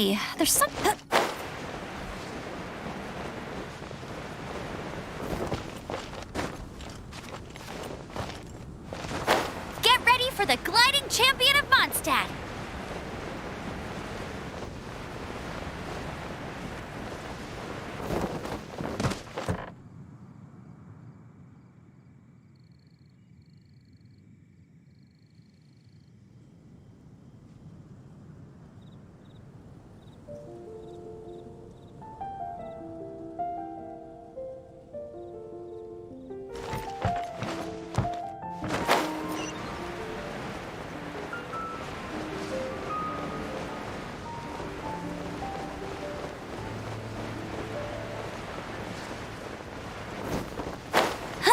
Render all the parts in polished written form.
Hey, there's some... Get ready for the gliding champion of Mondstadt!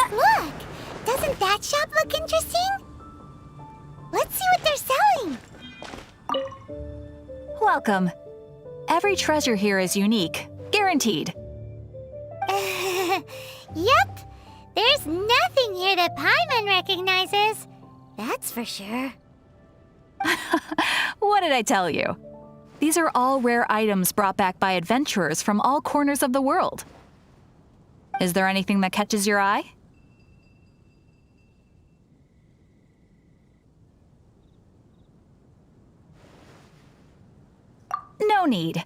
Look! Doesn't that shop look interesting? Let's see what they're selling. Welcome. Every treasure here is unique. Guaranteed. Yep. There's nothing here that Paimon recognizes. That's for sure. What did I tell you? These are all rare items brought back by adventurers from all corners of the world. Is there anything that catches your eye? No need.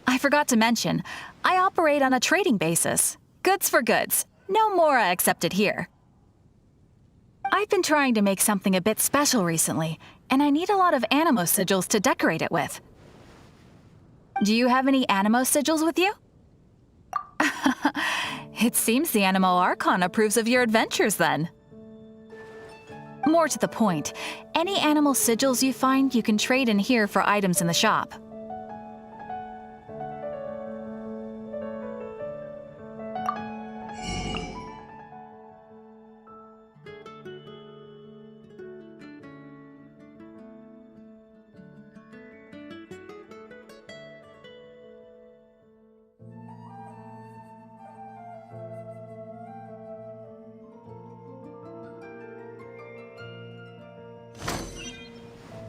I forgot to mention, I operate on a trading basis. Goods for goods. No Mora accepted here. I've been trying to make something a bit special recently, and I need a lot of animo sigils to decorate it with. Do you have any animo sigils with you? It seems the Animo Archon approves of your adventures then. More to the point, any animal sigils you find you can trade in here for items in the shop.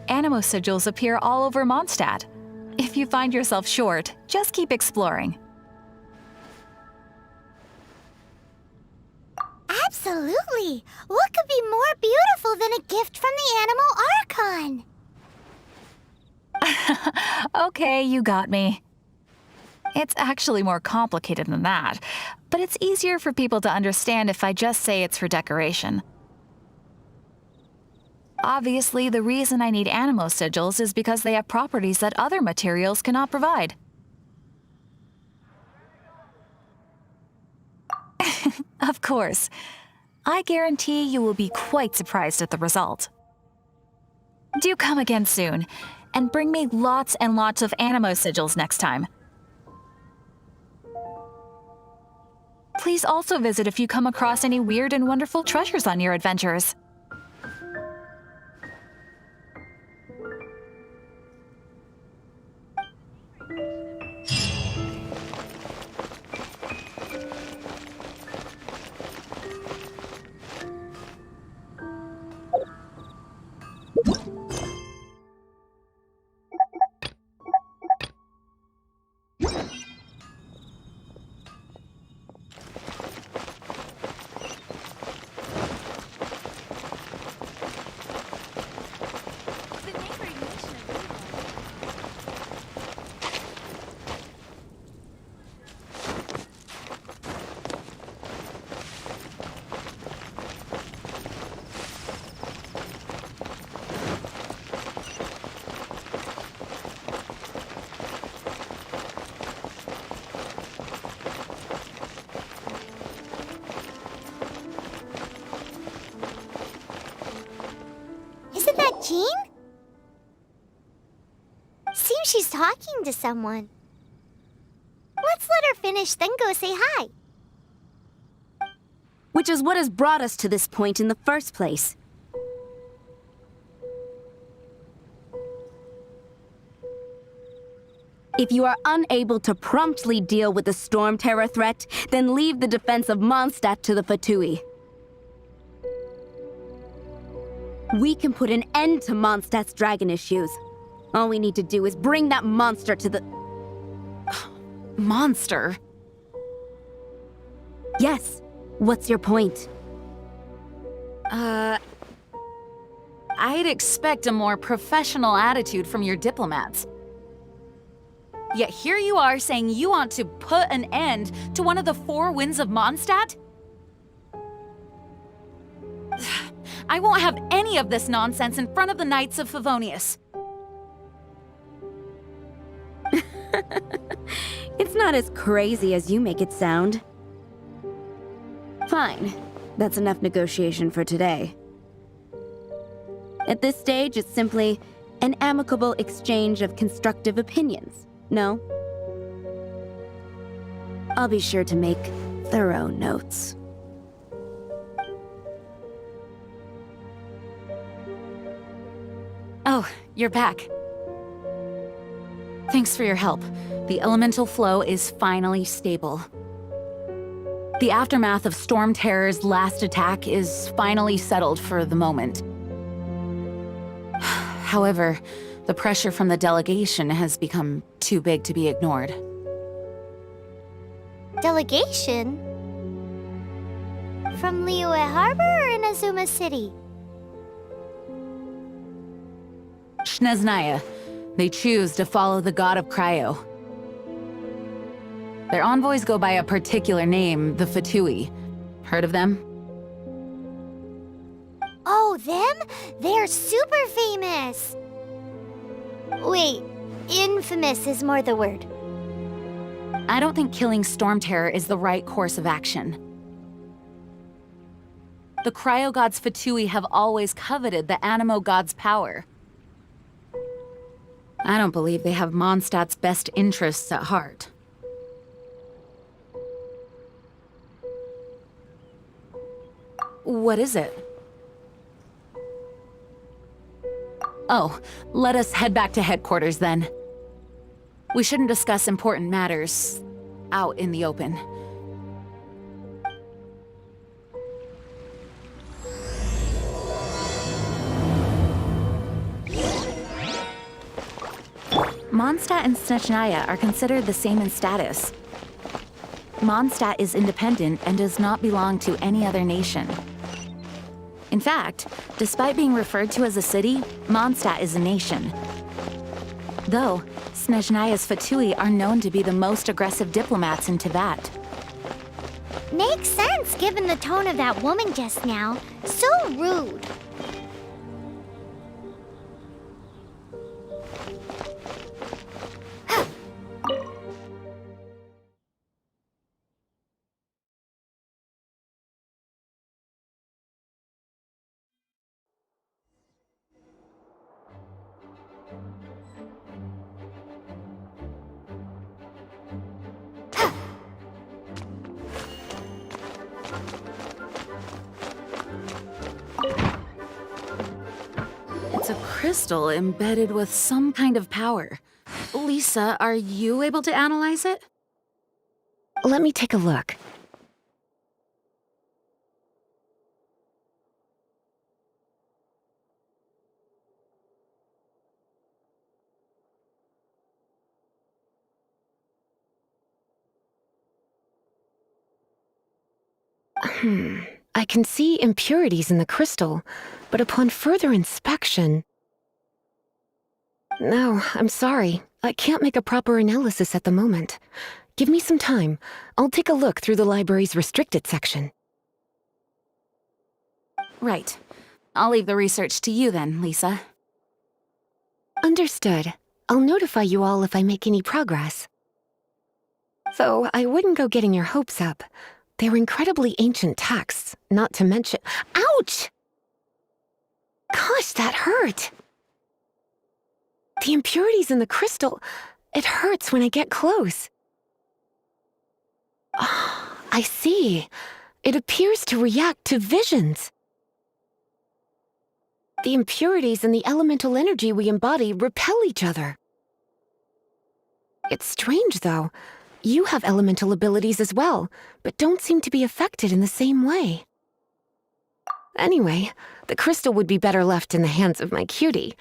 Animo sigils appear all over Mondstadt. If you find yourself short, just keep exploring. Absolutely! What could be more beautiful than a gift from the Animal Archon? Okay, you got me. It's actually more complicated than that, but it's easier for people to understand if I just say it's for decoration. Obviously, the reason I need animo sigils is because they have properties that other materials cannot provide. Of course. I guarantee you will be quite surprised at the result. Do come again soon, and bring me lots and lots of animo sigils next time. Please also visit if you come across any weird and wonderful treasures on your adventures. Isn't that Jean? Seems she's talking to someone. Let's let her finish, then go say hi. Which is what has brought us to this point in the first place. If you are unable to promptly deal with the Storm Terror threat, then leave the defense of Mondstadt to the Fatui. We can put an end to Mondstadt's dragon issues. All we need to do is bring that monster to the... Monster? Yes. What's your point? I'd expect a more professional attitude from your diplomats. Yet here you are saying you want to put an end to one of the four winds of Mondstadt? I won't have any of this nonsense in front of the Knights of Favonius. It's not as crazy as you make it sound. Fine. That's enough negotiation for today. At this stage, it's simply an amicable exchange of constructive opinions. No? I'll be sure to make thorough notes. Oh, you're back. Thanks for your help. The elemental flow is finally stable. The aftermath of Storm Terror's last attack is finally settled for the moment. However, the pressure from the delegation has become too big to be ignored. Delegation? From Liyue Harbor or in Azuma City? Snezhnaya. They choose to follow the god of Cryo. Their envoys go by a particular name, the Fatui. Heard of them? Oh, them? They're super famous! Wait, infamous is more the word. I don't think killing Storm Terror is the right course of action. The Cryo gods Fatui have always coveted the Animo god's power. I don't believe they have Mondstadt's best interests at heart. What is it? Oh, let us head back to headquarters then. We shouldn't discuss important matters out in the open. Mondstadt and Snezhnaya are considered the same in status. Mondstadt is independent and does not belong to any other nation. In fact, despite being referred to as a city, Mondstadt is a nation. Though, Snezhnaya's Fatui are known to be the most aggressive diplomats in Teyvat. Makes sense given the tone of that woman just now. So rude. It's a crystal embedded with some kind of power. Lisa, are you able to analyze it? Let me take a look. I can see impurities in the crystal, but upon further inspection... No, I'm sorry. I can't make a proper analysis at the moment. Give me some time. I'll take a look through the library's restricted section. Right. I'll leave the research to you then, Lisa. Understood. I'll notify you all if I make any progress. Though I wouldn't go getting your hopes up. They're incredibly ancient texts, not to mention— Ouch! Gosh, that hurt! The impurities in the crystal, it hurts when I get close. Oh, I see. It appears to react to visions. The impurities and the elemental energy we embody repel each other. It's strange, though. You have elemental abilities as well, but don't seem to be affected in the same way. Anyway, the crystal would be better left in the hands of my cutie.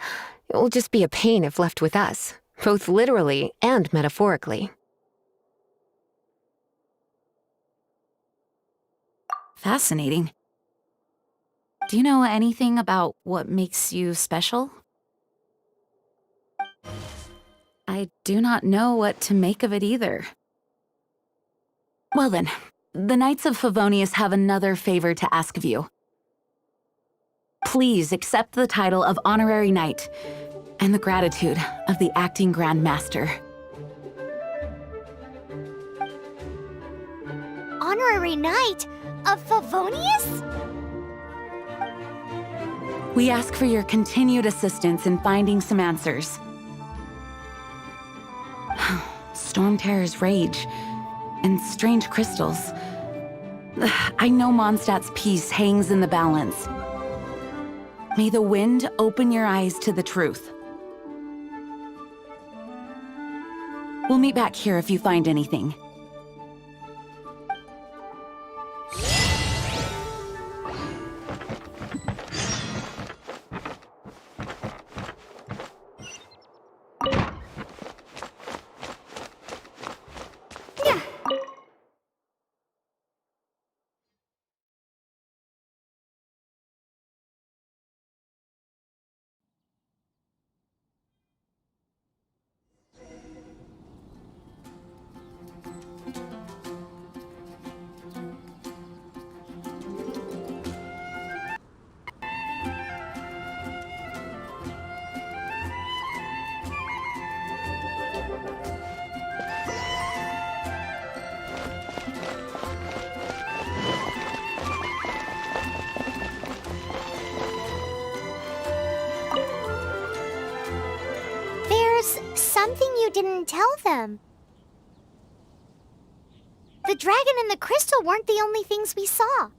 It will just be a pain if left with us, both literally and metaphorically. Fascinating. Do you know anything about what makes you special? I do not know what to make of it either. Well then, the Knights of Favonius have another favor to ask of you. Please accept the title of Honorary Knight and the gratitude of the Acting Grand Master. Honorary Knight of Favonius? We ask for your continued assistance in finding some answers. Storm Terror's rage and strange crystals. I know Mondstadt's peace hangs in the balance. May the wind open your eyes to the truth. We'll meet back here if you find anything. Something you didn't tell them. The dragon and the crystal weren't the only things we saw.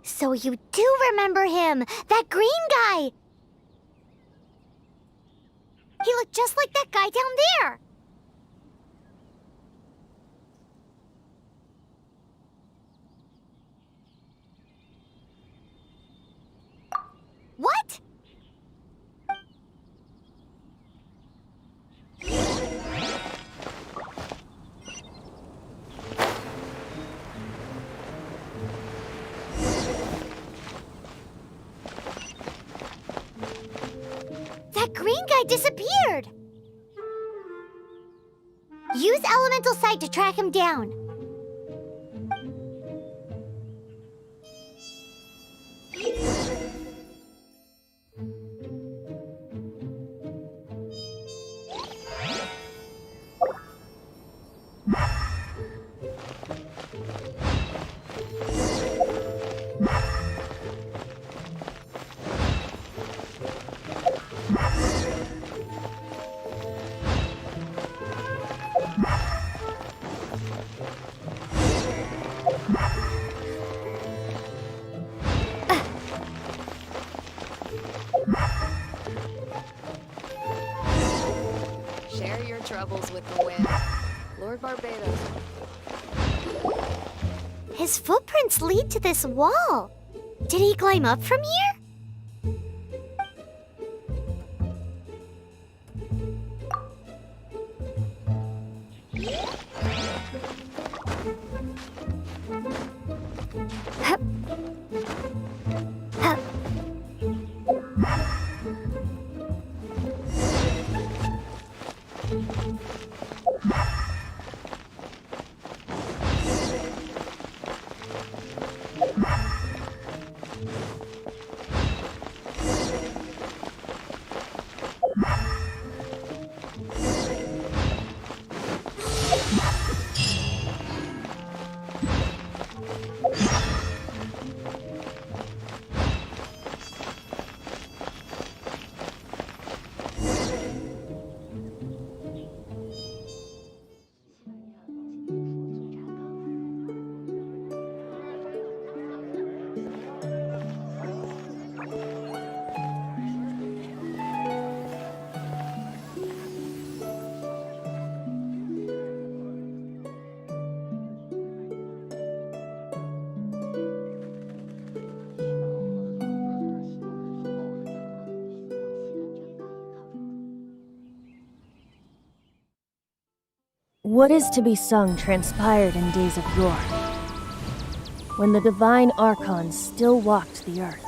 So you do remember him, that green guy! He looked just like that guy down there! What? That green guy disappeared! Use Elemental Sight to track him down. Share your troubles with the wind. Lord Barbados. His footprints lead to this wall. Did he climb up from here? Hup. Hup. What is to be sung transpired in days of yore, when the divine archons still walked the earth.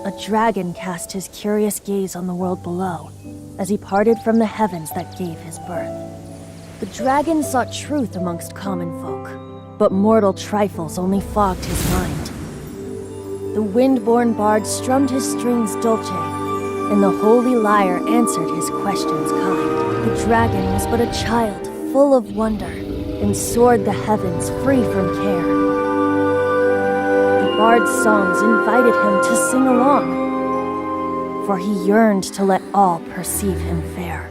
A dragon cast his curious gaze on the world below, as he parted from the heavens that gave his birth. The dragon sought truth amongst common folk, but mortal trifles only fogged his mind. The wind-born bard strummed his strings dolce, and the holy lyre answered his questions kind. The dragon was but a child, full of wonder, and soared the heavens free from care. The bard's songs invited him to sing along, for he yearned to let all perceive him fair.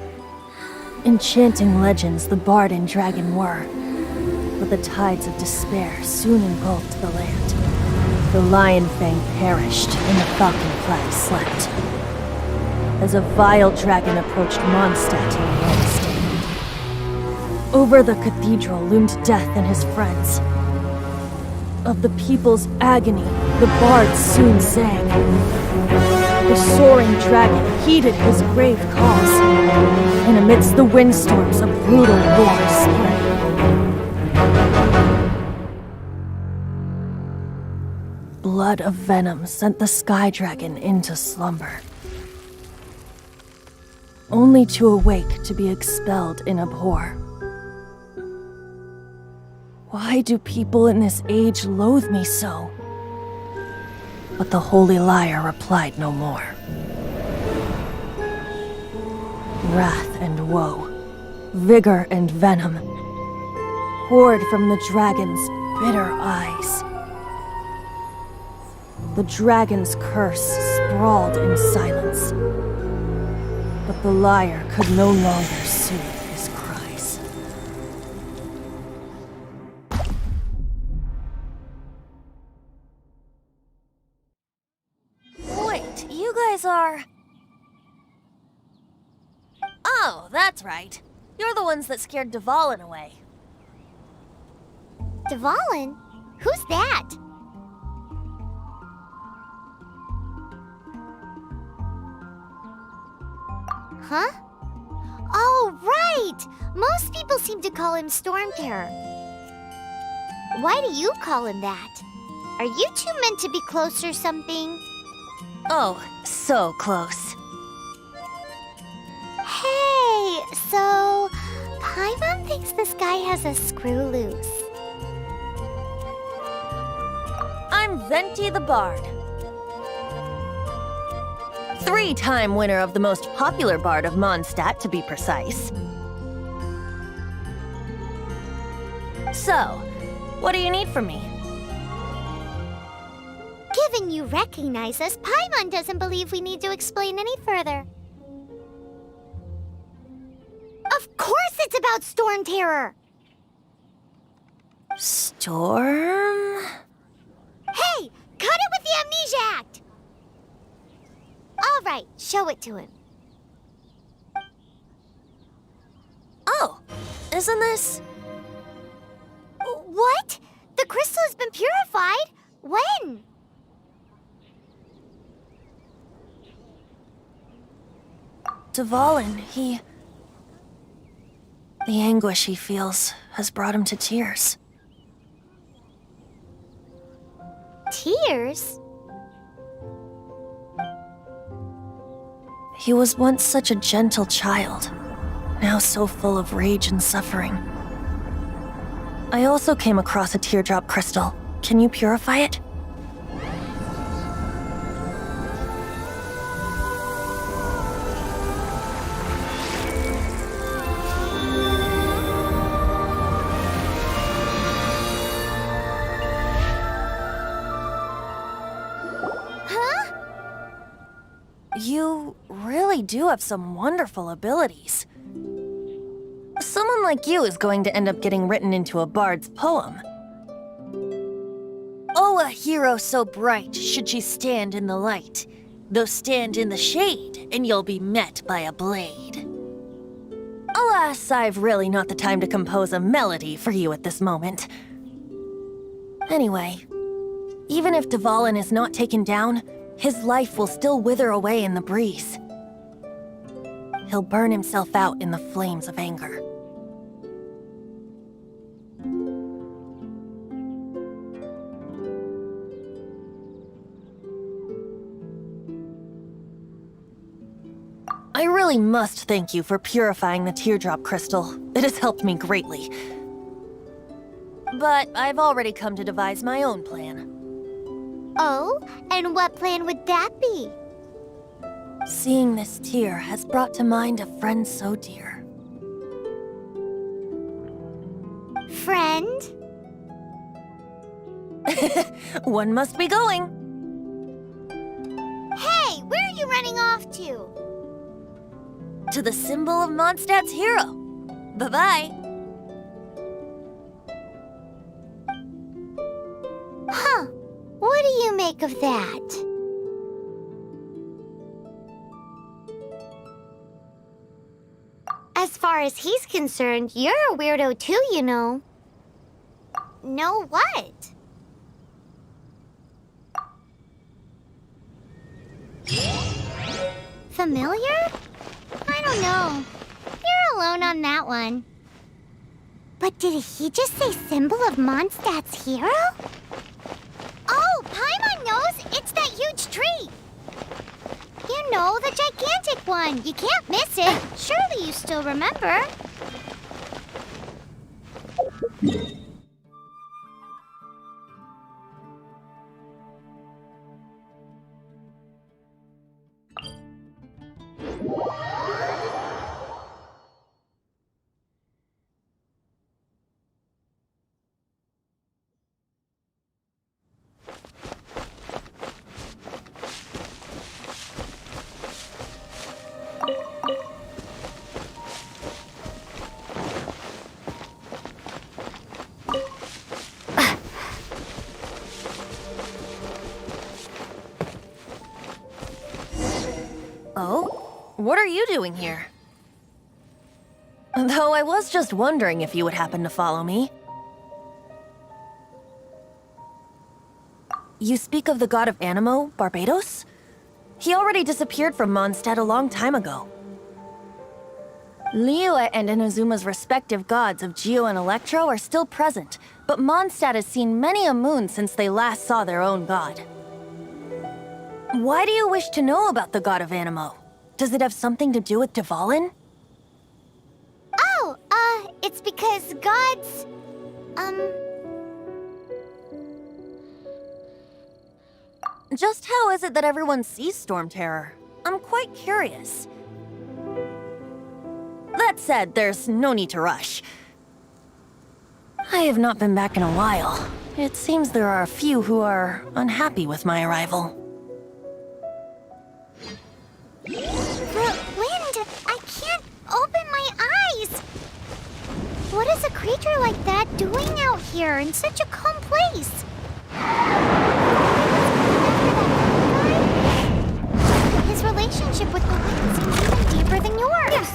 Enchanting legends the bard and dragon were, but the tides of despair soon engulfed the land. The lion fang perished, and the falcon-flag slept, as a vile dragon approached Mondstadt in a lone stand. Over the cathedral loomed death and his friends. Of the people's agony, the bard soon sang. The soaring dragon heeded his grave calls, and amidst the windstorms a brutal war spread. Blood of venom sent the sky dragon into slumber, only to awake to be expelled in abhor. Why do people in this age loathe me so? But the holy lyre replied no more. Wrath and woe, vigor and venom, poured from the dragon's bitter eyes. The dragon's curse sprawled in silence, but the lyre could no longer soothe his cries. Wait, you guys are... Oh, that's right. You're the ones that scared Dvalin away. Dvalin? Who's that? Huh? Oh, right! Most people seem to call him Storm Terror. Why do you call him that? Are you two meant to be close or something? Oh, so close. Hey, so... Paimon thinks this guy has a screw loose. I'm Venti the Bard. 3-time winner of the most popular bard of Mondstadt, to be precise. So, what do you need from me? Given you recognize us, Paimon doesn't believe we need to explain any further. Of course it's about Storm Terror! Storm? Hey! Cut it with the Amnesia Act! All right, show it to him. Oh, isn't this... What? The crystal has been purified? When? Dvalin, he... The anguish he feels has brought him to tears. Tears? He was once such a gentle child, now so full of rage and suffering. I also came across a teardrop crystal. Can you purify it? Huh? You really do have some wonderful abilities. Someone like you is going to end up getting written into a bard's poem. Oh, a hero so bright should she stand in the light, though stand in the shade, and you'll be met by a blade. Alas, I've really not the time to compose a melody for you at this moment. Anyway, even if Dvalin is not taken down, his life will still wither away in the breeze. He'll burn himself out in the flames of anger. I really must thank you for purifying the teardrop crystal. It has helped me greatly. But I've already come to devise my own plan. Oh, and what plan would that be? Seeing this tear has brought to mind a friend so dear. Friend? One must be going. Hey, where are you running off to? To the symbol of Mondstadt's hero. Bye-bye. Huh. What do you make of that? As far as he's concerned, you're a weirdo too, you know. Know what? Familiar? I don't know. You're alone on that one. But did he just say symbol of Mondstadt's hero? Oh, Paimon knows! It's that huge tree! You know, the gigantic one! You can't miss it! Surely you still remember. Oh? What are you doing here? Though I was just wondering if you would happen to follow me. You speak of the god of Animo, Barbados? He already disappeared from Mondstadt a long time ago. Liyue and Inazuma's respective gods of Geo and Electro are still present, but Mondstadt has seen many a moon since they last saw their own god. Why do you wish to know about the god of Animo? Does it have something to do with Dvalin? Oh, it's because gods... Just how is it that everyone sees Storm Terror? I'm quite curious. That said, there's no need to rush. I have not been back in a while. It seems there are a few who are unhappy with my arrival. The wind! I can't open my eyes! What is a creature like that doing out here in such a calm place? His relationship with the wind seems even deeper than yours.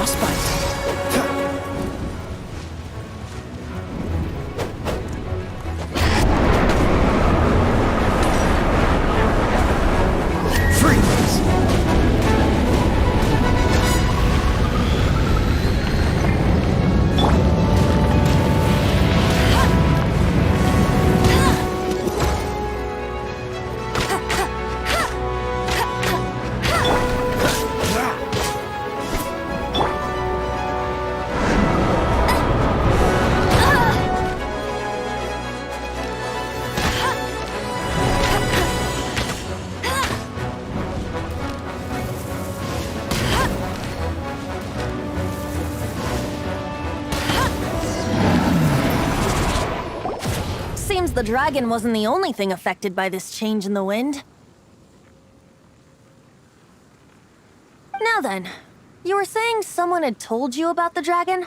frostbite. Freeze! Seems the dragon wasn't the only thing affected by this change in the wind. Now then, you were saying someone had told you about the dragon?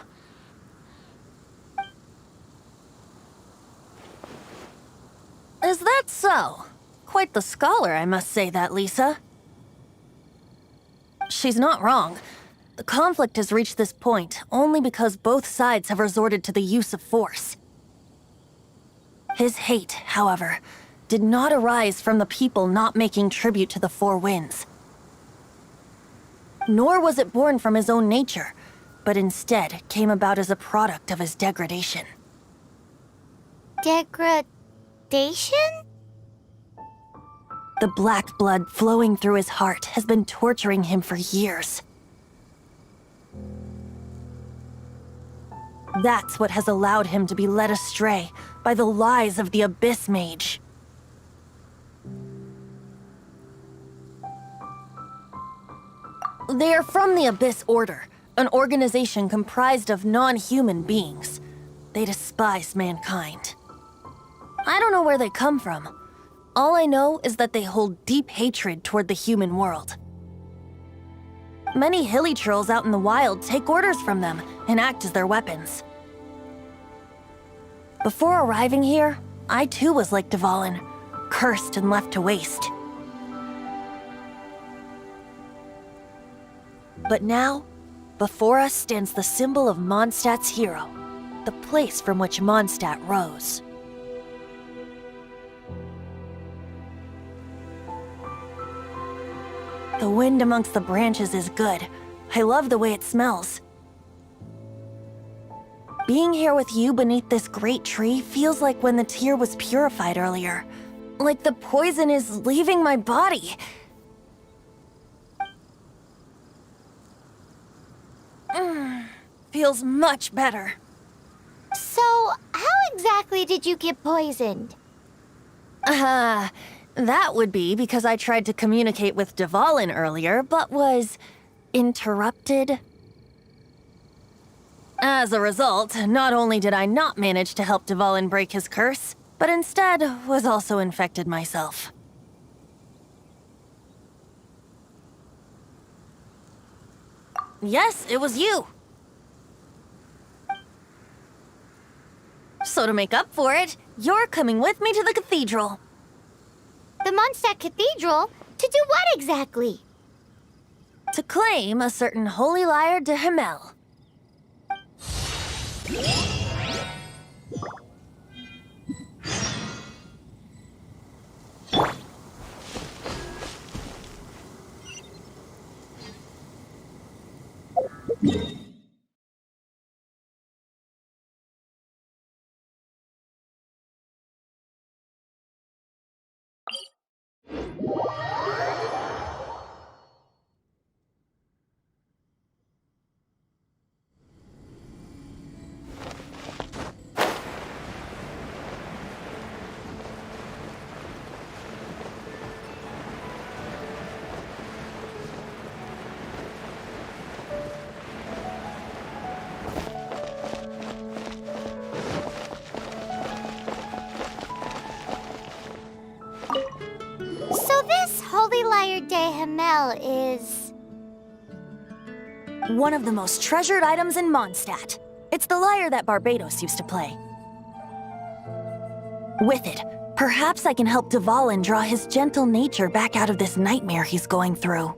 Is that so? Quite the scholar, I must say that, Lisa. She's not wrong. The conflict has reached this point only because both sides have resorted to the use of force. His hate, however, did not arise from the people not making tribute to the Four Winds. Nor was it born from his own nature, but instead came about as a product of his degradation. Degradation? The black blood flowing through his heart has been torturing him for years. That's what has allowed him to be led astray by the lies of the Abyss Mage. They are from the Abyss Order, an organization comprised of non-human beings. They despise mankind. I don't know where they come from. All I know is that they hold deep hatred toward the human world. Many hilly trolls out in the wild take orders from them and act as their weapons. Before arriving here, I too was like Dvalin, cursed and left to waste. But now, before us stands the symbol of Mondstadt's hero, the place from which Mondstadt rose. The wind amongst the branches is good. I love the way it smells. Being here with you beneath this great tree feels like when the tear was purified earlier. Like the poison is leaving my body. Feels much better. So, how exactly did you get poisoned? That would be because I tried to communicate with Dvalin earlier, but was interrupted. As a result, not only did I not manage to help Dvalin break his curse, but instead was also infected myself. Yes, it was you. So to make up for it, you're coming with me to the cathedral. The Mondstadt Cathedral? To do what exactly? To claim a certain holy lyre de Himmel. So this holy lyre de Himmel is... one of the most treasured items in Mondstadt. It's the lyre that Barbados used to play. With it, perhaps I can help Dvalin draw his gentle nature back out of this nightmare he's going through.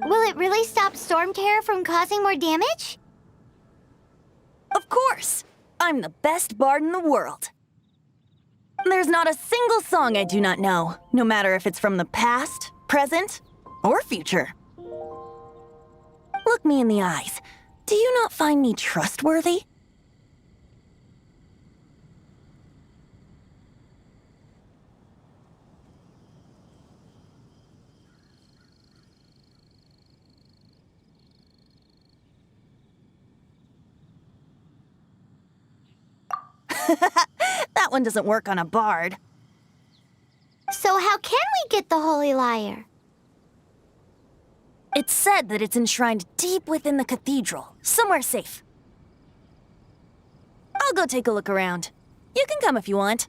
Will actually stop Storm Terror from causing more damage? Of course! I'm the best bard in the world. There's not a single song I do not know, no matter if it's from the past, present, or future. Look me in the eyes. Do you not find me trustworthy? That one doesn't work on a bard. So how can we get the Holy Lyre? It's said that it's enshrined deep within the cathedral, somewhere safe. I'll go take a look around. You can come if you want.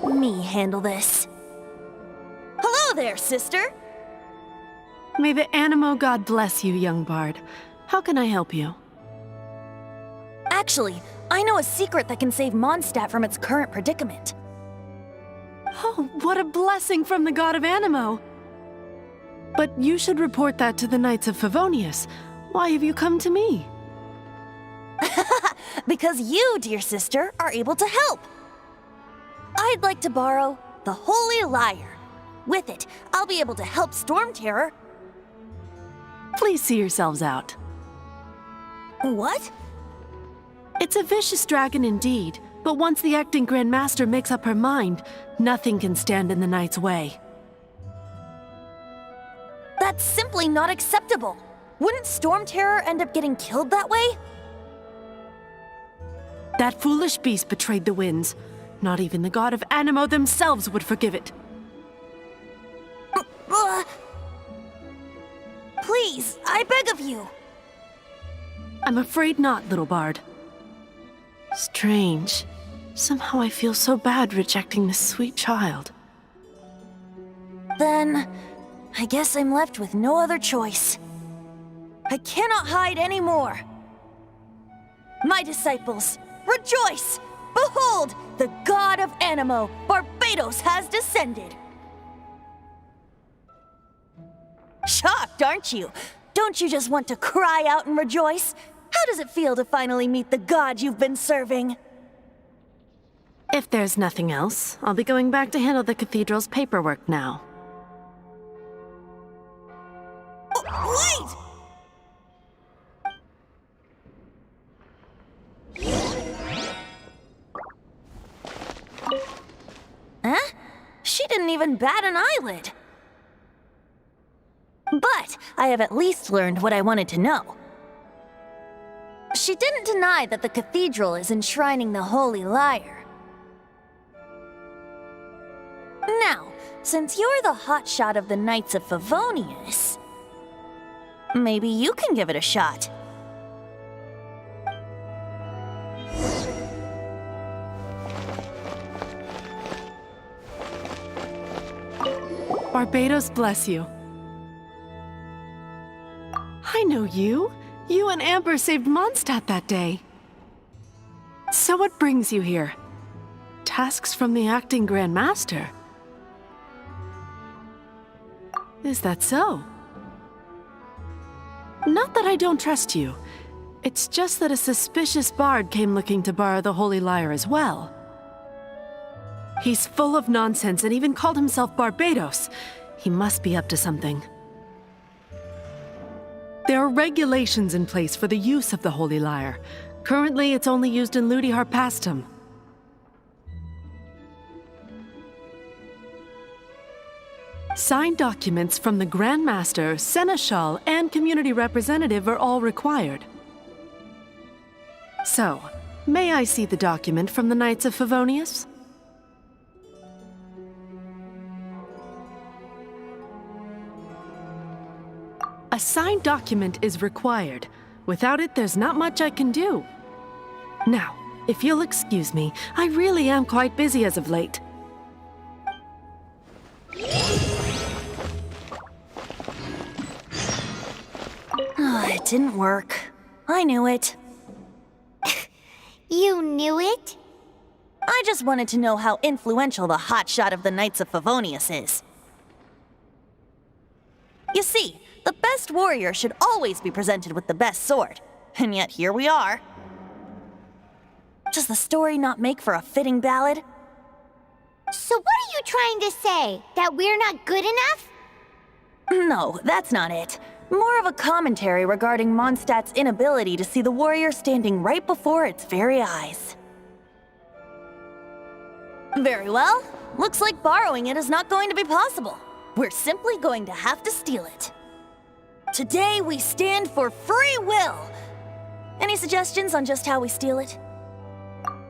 Let me handle this. Hello there, sister! May the Animo God bless you, young bard. How can I help you? Actually, I know a secret that can save Mondstadt from its current predicament. Oh, what a blessing from the god of Animo! But you should report that to the Knights of Favonius. Why have you come to me? Because you, dear sister, are able to help. I'd like to borrow the Holy Lyre. With it, I'll be able to help Storm Terror. Please see yourselves out. What? It's a vicious dragon indeed, but once the acting Grand Master makes up her mind, nothing can stand in the Knight's way. That's simply not acceptable. Wouldn't Storm Terror end up getting killed that way? That foolish beast betrayed the winds. Not even the god of Animo themselves would forgive it. Please, I beg of you. I'm afraid not, little bard. Strange. Somehow I feel so bad rejecting this sweet child. Then, I guess I'm left with no other choice. I cannot hide anymore. My disciples, rejoice! Behold, the god of Animo, Barbados, has descended. Shocked, aren't you? Don't you just want to cry out and rejoice? How does it feel to finally meet the god you've been serving? If there's nothing else, I'll be going back to handle the cathedral's paperwork now. Wait! Huh? She didn't even bat an eyelid. But I have at least learned what I wanted to know. She didn't deny that the cathedral is enshrining the Holy Lyre. Now, since you're the hotshot of the Knights of Favonius, maybe you can give it a shot. Barbados bless you. I know you. You and Amber saved Mondstadt that day. So what brings you here? Tasks from the acting Grand Master? Is that so? Not that I don't trust you. It's just that a suspicious bard came looking to borrow the Holy Lyre as well. He's full of nonsense and even called himself Barbados. He must be up to something. There are regulations in place for the use of the Holy Lyre. Currently, it's only used in Ludi Harpastum. Signed documents from the Grand Master, Seneschal, and Community Representative are all required. So, may I see the document from the Knights of Favonius? A signed document is required. Without it, there's not much I can do. Now, if you'll excuse me, I really am quite busy as of late. It didn't work. I knew it. You knew it? I just wanted to know how influential the hotshot of the Knights of Favonius is. You see, the best warrior should always be presented with the best sword. And yet here we are. Does the story not make for a fitting ballad? So what are you trying to say? That we're not good enough? No, that's not it. More of a commentary regarding Mondstadt's inability to see the warrior standing right before its very eyes. Very well. Looks like borrowing it is not going to be possible. We're simply going to have to steal it. Today we stand for free will. Any suggestions on just how we steal it?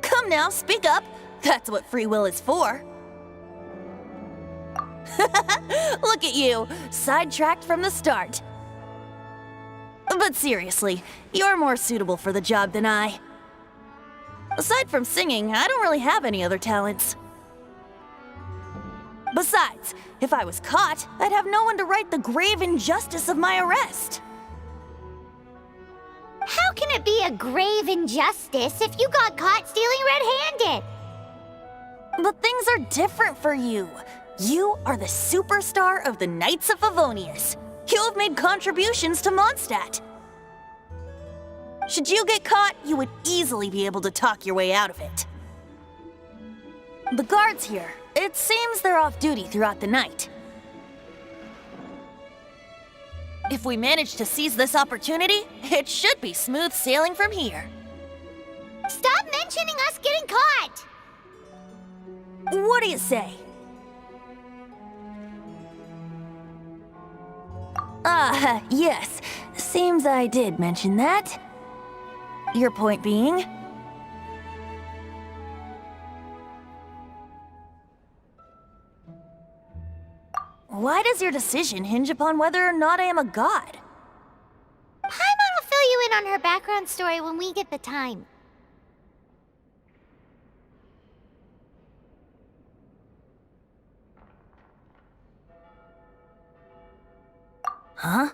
Come now, speak up. That's what free will is for. Look at you, sidetracked from the start. But seriously, you're more suitable for the job than I. Aside from singing, I don't really have any other talents. Besides, if I was caught, I'd have no one to right the grave injustice of my arrest. How can it be a grave injustice if you got caught stealing red-handed? But things are different for you. You are the superstar of the Knights of Favonius. You have made contributions to Mondstadt. Should you get caught, you would easily be able to talk your way out of it. The guards here, it seems they're off duty throughout the night. If we manage to seize this opportunity, it should be smooth sailing from here. Stop mentioning us getting caught! What do you say? Yes. Seems I did mention that. Your point being? Why does your decision hinge upon whether or not I am a god? Paimon will fill you in on her background story when we get the time. Huh?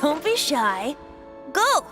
Don't be shy. Go!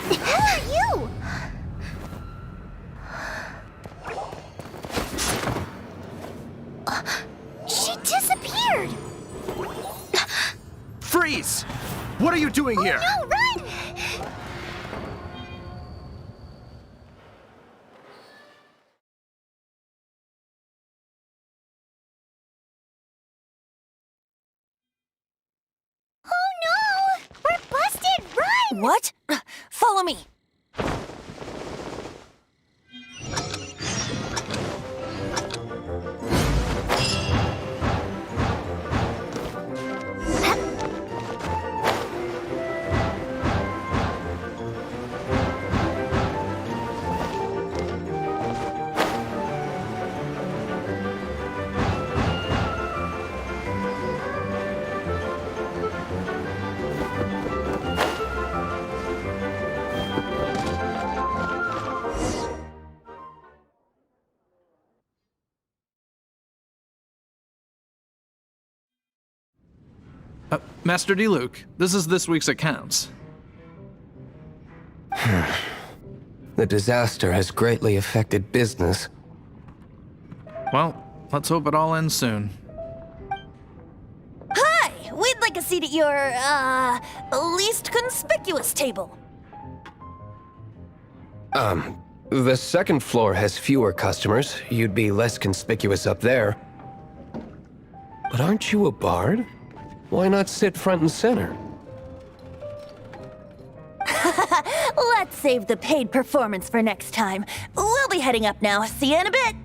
Who are you? She disappeared! Freeze! What are you doing here? No, run! Oh no! We're busted! Run! What? Follow me. Master D. Luke, this is this week's accounts. The disaster has greatly affected business. Well, let's hope it all ends soon. Hi! We'd like a seat at your, least conspicuous table. The second floor has fewer customers. You'd be less conspicuous up there. But aren't you a bard? Why not sit front and center? Let's save the paid performance for next time. We'll be heading up now. See you in a bit.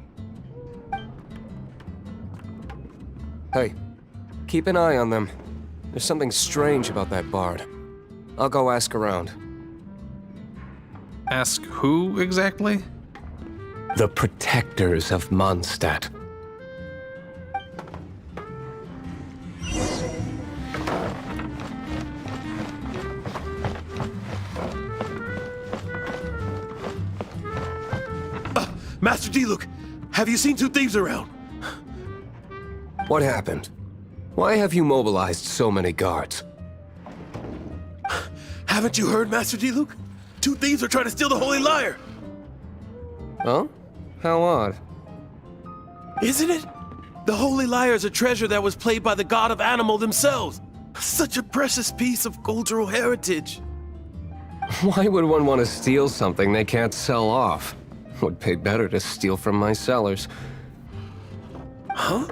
Hey, keep an eye on them. There's something strange about that bard. I'll go ask around. Ask who exactly? The protectors of Mondstadt. Master D. Luke, have you seen two thieves around? What happened? Why have you mobilized so many guards? Haven't you heard, Master D. Luke? Two thieves are trying to steal the Holy Lyre! Huh? How odd. Isn't it? The Holy Lyre is a treasure that was played by the god of animal themselves. Such a precious piece of cultural heritage. Why would one want to steal something they can't sell off? Would pay better to steal from my sellers. Huh?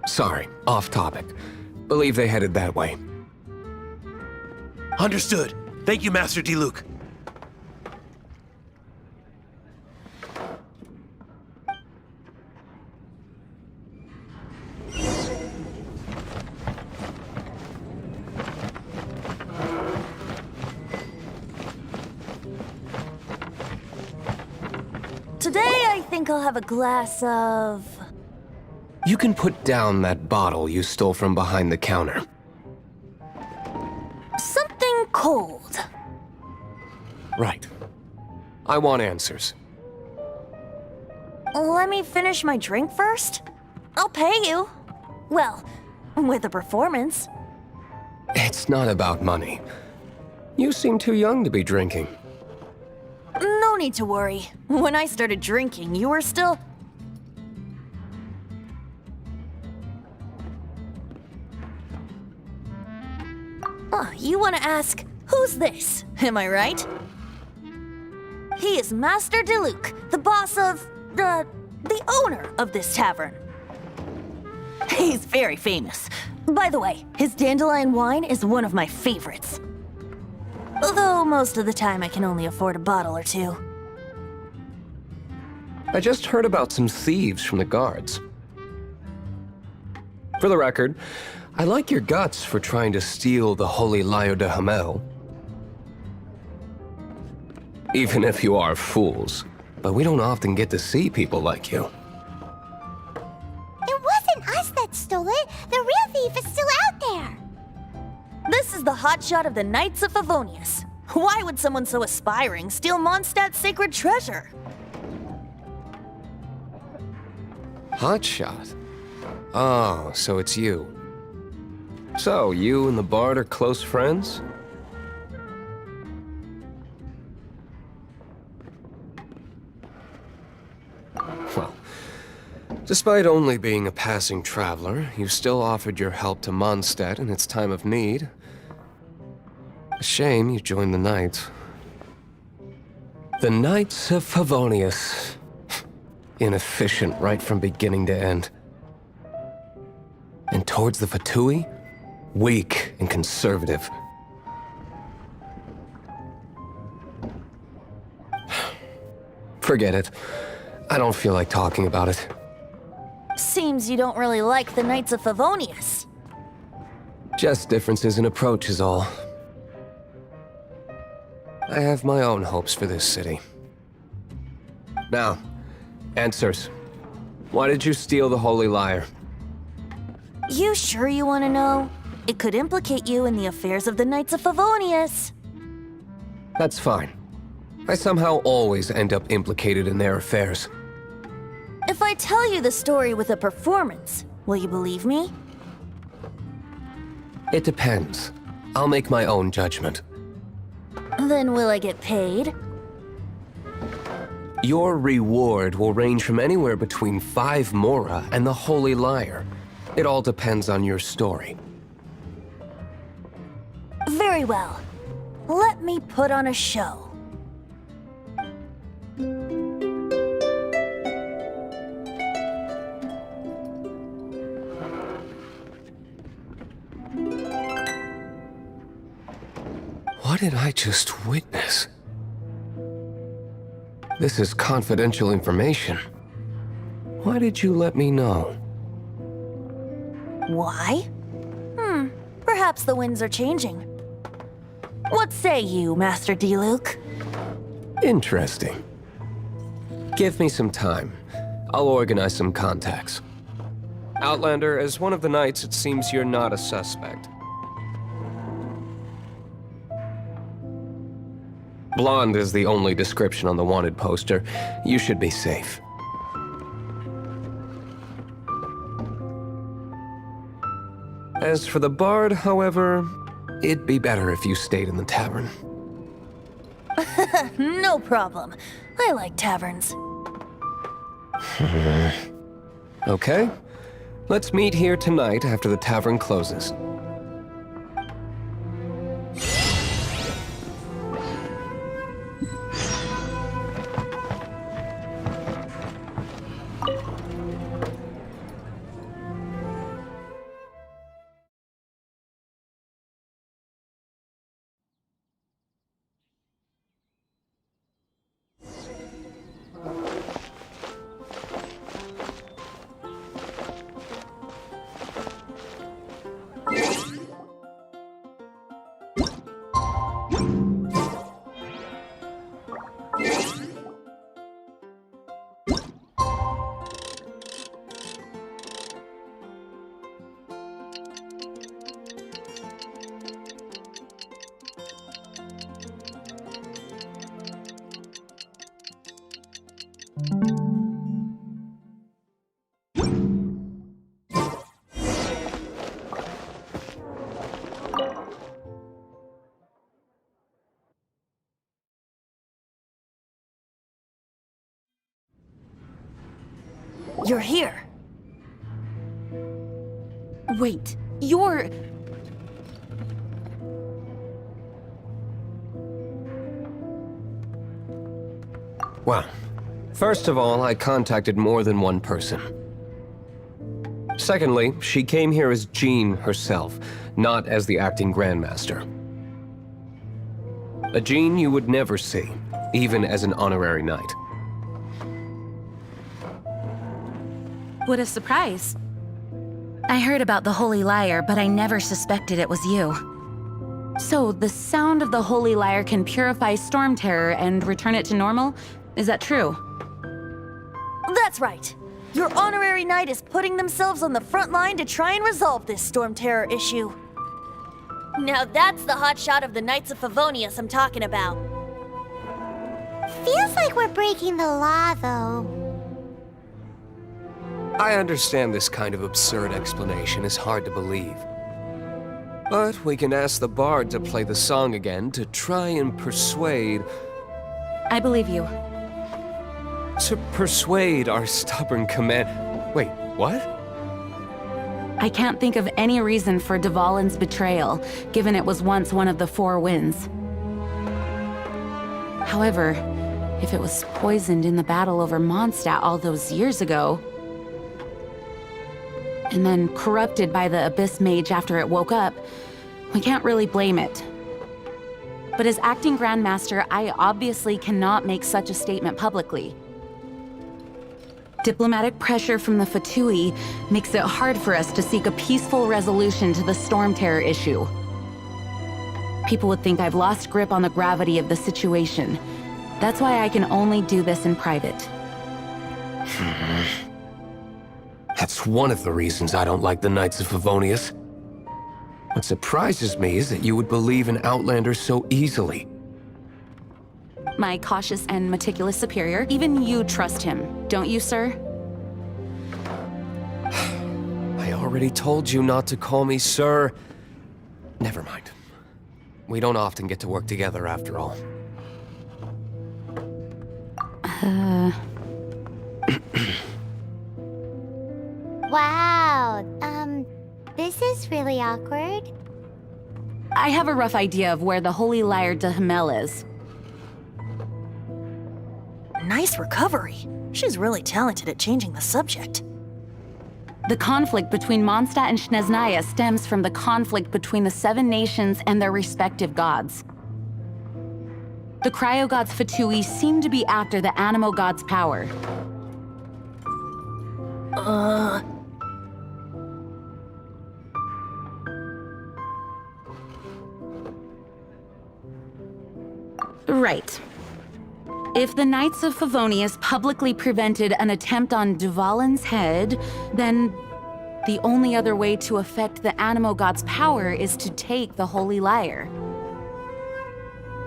Sorry, off topic. Believe they headed that way. Understood. Thank you, Master D. Luke. Today, I think I'll have a glass of... You can put down that bottle you stole from behind the counter. something cold. Right. I want answers. Let me finish my drink first. I'll pay you. Well, with a performance. It's not about money. You seem too young to be drinking. No need to worry. When I started drinking, you were still... Oh, you want to ask, who's this? Am I right? He is Master D. Luke, the boss of, the owner of this tavern. He's very famous. By the way, his dandelion wine is one of my favorites. Although most of the time I can only afford a bottle or two. I just heard about some thieves from the guards. For the record, I like your guts for trying to steal the Holy Lyre de Hamel. Even if you are fools, but we don't often get to see people like you. It wasn't us that stole it. The real thief is still out there. This is the hotshot of the Knights of Favonius. Why would someone so aspiring steal Mondstadt's sacred treasure? Hotshot? Oh, so it's you. So, you and the Bard are close friends? Well, despite only being a passing traveler, you still offered your help to Mondstadt in its time of need. A shame you joined the Knights. The Knights of Favonius. Inefficient right from beginning to end. And towards the Fatui, weak and conservative. Forget it. I don't feel like talking about it. Seems you don't really like the Knights of Favonius. Just differences in approach is all. I have my own hopes for this city. Now, answers. Why did you steal the Holy Lyre? You sure you want to know? It could implicate you in the affairs of the Knights of Favonius. That's fine. I somehow always end up implicated in their affairs. If I tell you the story with a performance, will you believe me? It depends. I'll make my own judgment. Then will I get paid? Your reward will range from anywhere between 5 mora and the Holy Lyre. It all depends on your story. Very well. Let me put on a show. What did I just witness? This is confidential information. Why did you let me know? Why? Perhaps the winds are changing. What say you, Master D-Luke? Interesting. Give me some time. I'll organize some contacts. Outlander, as one of the knights, it seems you're not a suspect. Blonde is the only description on the wanted poster. You should be safe. As for the Bard, however, it'd be better if you stayed in the tavern. No problem. I like taverns. Okay. Let's meet here tonight after the tavern closes. You're here. Wait, you're... Well, first of all, I contacted more than one person. Secondly, she came here as Jean herself, not as the acting Grandmaster. A Jean you would never see, even as an honorary knight. What a surprise. I heard about the Holy Lyre, but I never suspected it was you. So, the sound of the Holy Lyre can purify Storm Terror and return it to normal? Is that true? That's right. Your honorary knight is putting themselves on the front line to try and resolve this Storm Terror issue. Now that's the hotshot of the Knights of Favonius I'm talking about. Feels like we're breaking the law, though. I understand this kind of absurd explanation is hard to believe. But we can ask the bard to play the song again to try and persuade... I believe you. To persuade our stubborn command... Wait, what? I can't think of any reason for Dvalin's betrayal, given it was once one of the Four Winds. However, if it was poisoned in the battle over Mondstadt all those years ago, and then corrupted by the Abyss Mage after it woke up, we can't really blame it. But as acting Grandmaster, I obviously cannot make such a statement publicly. Diplomatic pressure from the Fatui makes it hard for us to seek a peaceful resolution to the Storm Terror issue. People would think I've lost grip on the gravity of the situation. That's why I can only do this in private. That's one of the reasons I don't like the Knights of Favonius. What surprises me is that you would believe in Outlanders so easily. My cautious and meticulous superior, even you trust him, don't you, sir? I already told you not to call me sir. Never mind. We don't often get to work together after all. Wow, this is really awkward. I have a rough idea of where the Holy Lyre de Himmel is. Nice recovery. She's really talented at changing the subject. The conflict between Mondstadt and Snezhnaya stems from the conflict between the Seven Nations and their respective gods. The cryogods Fatui seem to be after the Animo god's power. Right. If the Knights of Favonius publicly prevented an attempt on Dvalin's head, then the only other way to affect the Animo god's power is to take the Holy Lyre.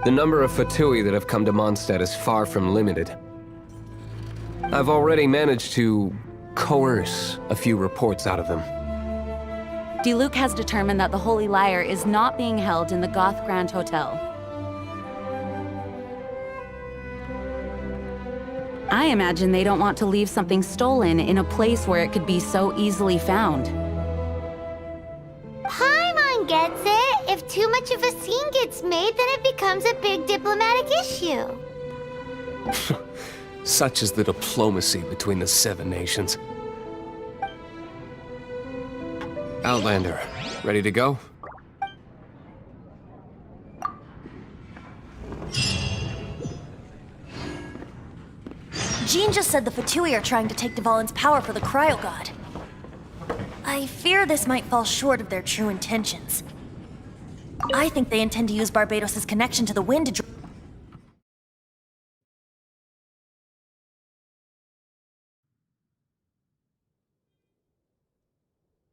The number of Fatui that have come to Mondstadt is far from limited. I've already managed to coerce a few reports out of them. Diluc has determined that the Holy Lyre is not being held in the Goth Grand Hotel. I imagine they don't want to leave something stolen in a place where it could be so easily found. Paimon gets it. If too much of a scene gets made, then it becomes a big diplomatic issue. Such is the diplomacy between the Seven Nations. Outlander, ready to go? Jean just said the Fatui are trying to take Dvalin's power for the Cryogod. I fear this might fall short of their true intentions. I think they intend to use Barbados' connection to the wind to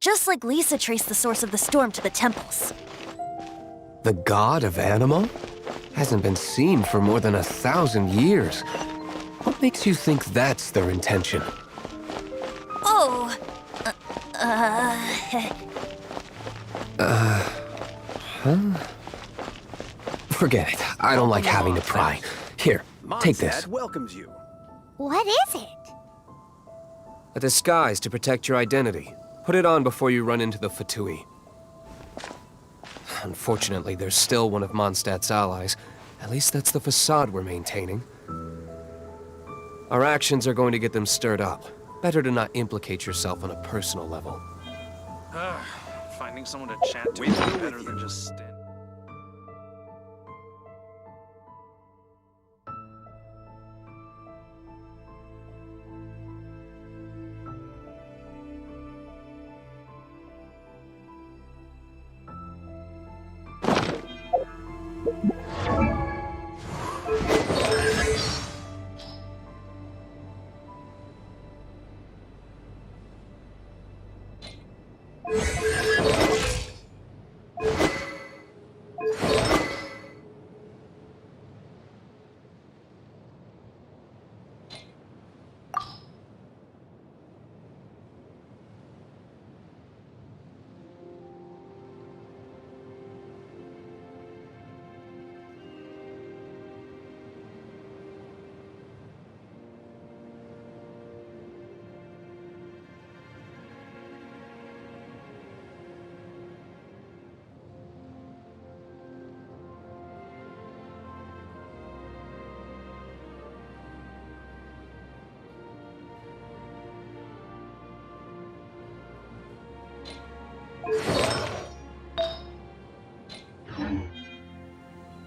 just like Lisa traced the source of the storm to the temples. The god of Animo? Hasn't been seen for more than 1,000 years. What makes you think that's their intention? Oh, Forget it. I don't like having to pry. Here, take this. welcomes you. What is it? A disguise to protect your identity. Put it on before you run into the Fatui. Unfortunately, there's still one of Mondstadt's allies. At least that's the facade we're maintaining. Our actions are going to get them stirred up. Better to not implicate yourself on a personal level. Finding someone to chat to is better than just stand.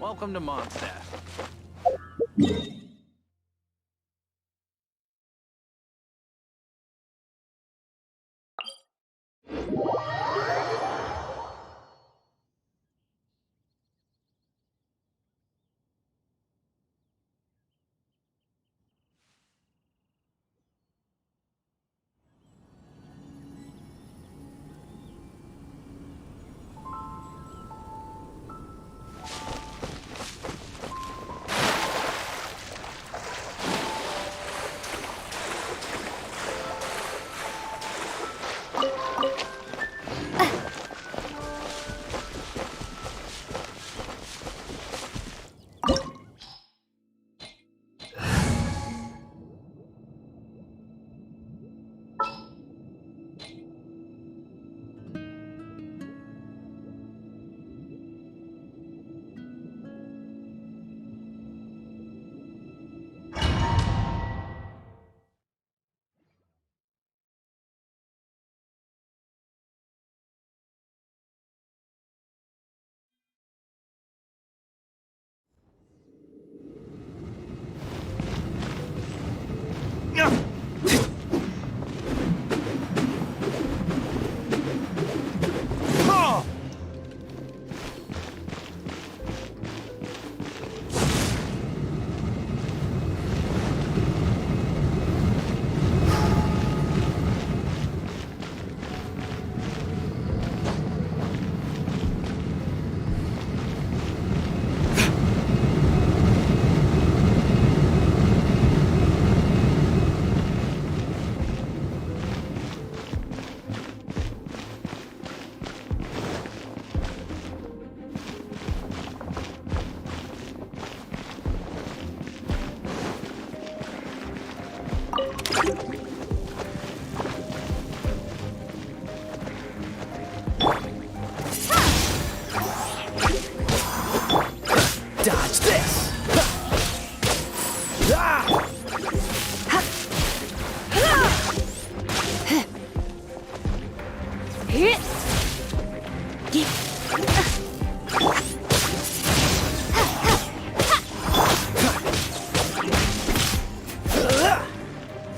Welcome to Mondstadt. Dodge this!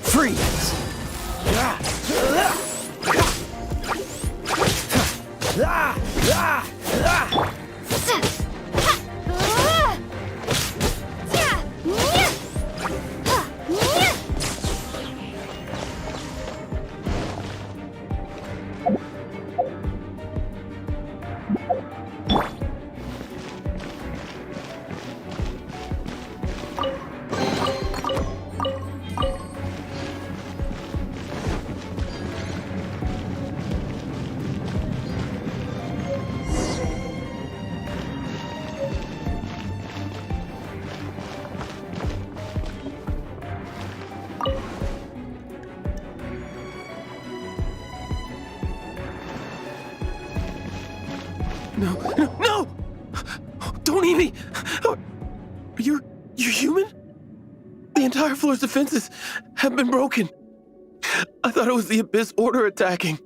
Freeze! No! No! Don't eat me! You're human? The entire floor's defenses have been broken. I thought it was the Abyss Order attacking.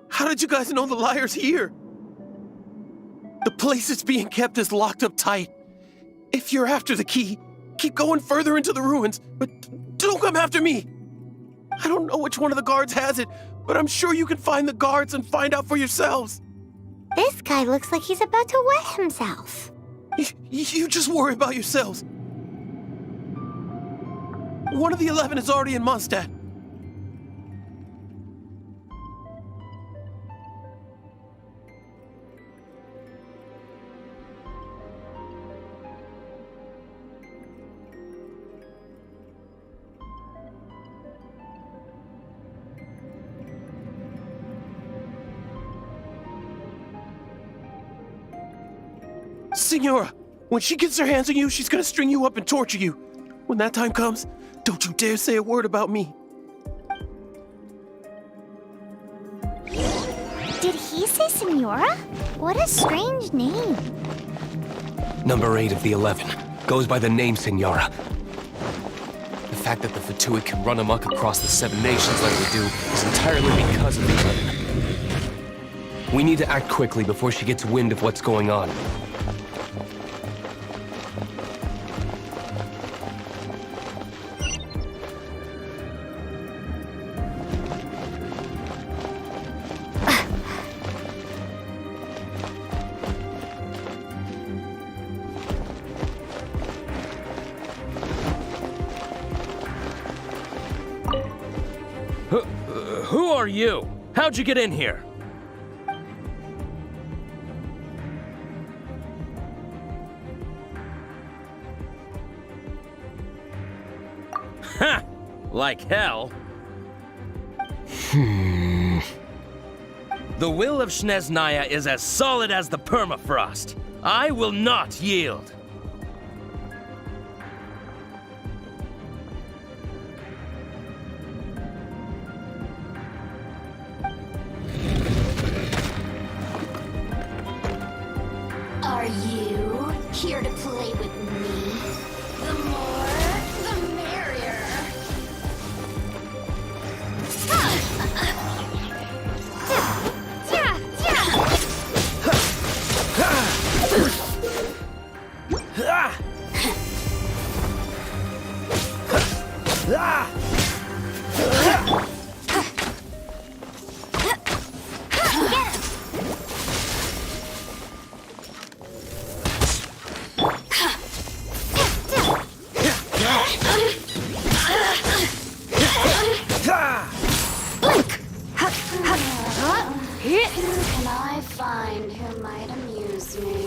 How did you guys know the liar's here? The place it's being kept is locked up tight. If you're after the key, keep going further into the ruins, but don't come after me! I don't know which one of the guards has it, but I'm sure you can find the guards and find out for yourselves. This guy looks like he's about to wet himself. You just worry about yourselves. One of the 11 is already in Mondstadt. Senora, when she gets her hands on you, she's gonna string you up and torture you. When that time comes, don't you dare say a word about me. Did he say Senora? What a strange name. Number 8 of the 11 goes by the name Senora. The fact that the Fatui can run amok across the 7 nations like they do is entirely because of the 11. We need to act quickly before she gets wind of what's going on. Who are you? How'd you get in here? Ha! Like hell. The will of Snezhnaya is as solid as the permafrost. I will not yield. Are you here to play with me? The more, the merrier. Who can I find who might amuse me?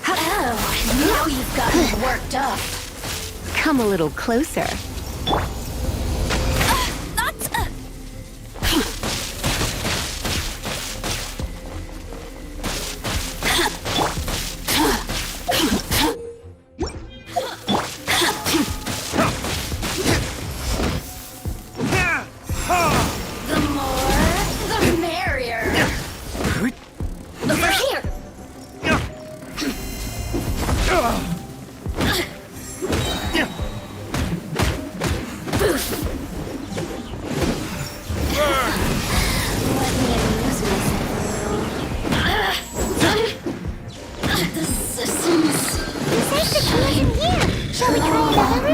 Oh, now you've got me worked up. Come a little closer. The more, the merrier. Over here. The systems. It's safe to come in here. Shall we try another room?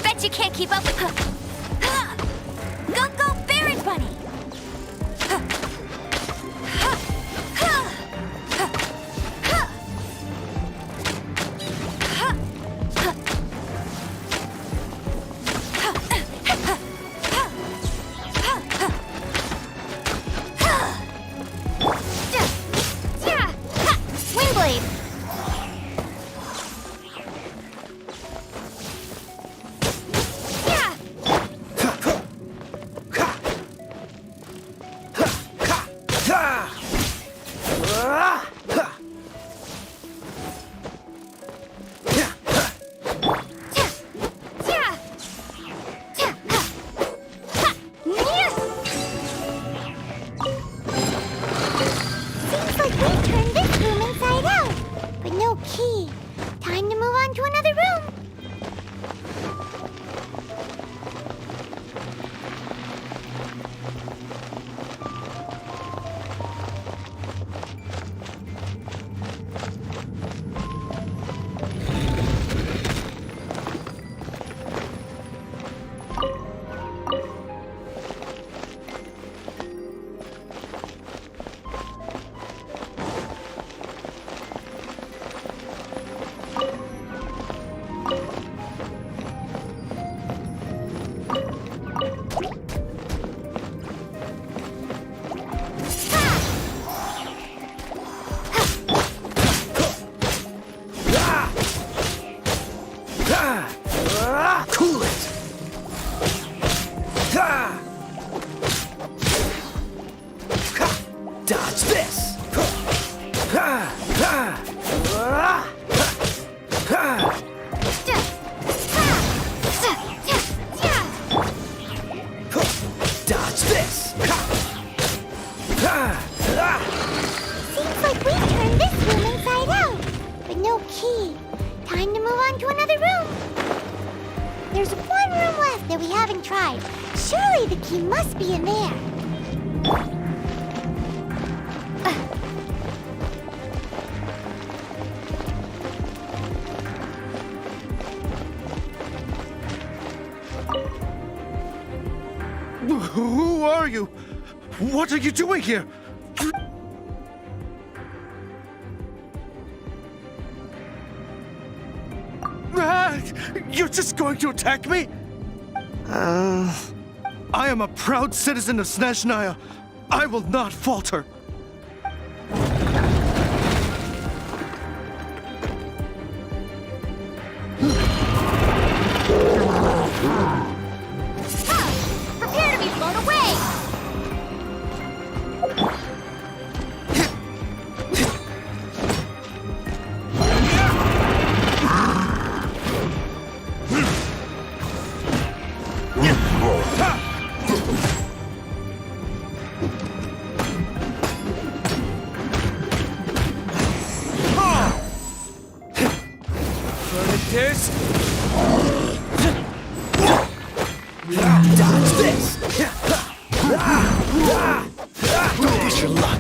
Bet you can't keep up with her. Go, Baron Bunny! Windblade! Yeah! key. Time to move on to another room. There's one room left that we haven't tried. Surely the key must be in there. Who are you? What are you doing here? You're just going to attack me? I am a proud citizen of Snezhnaya. I will not falter. Prepare to be blown away! Dodge this! Don't push your luck.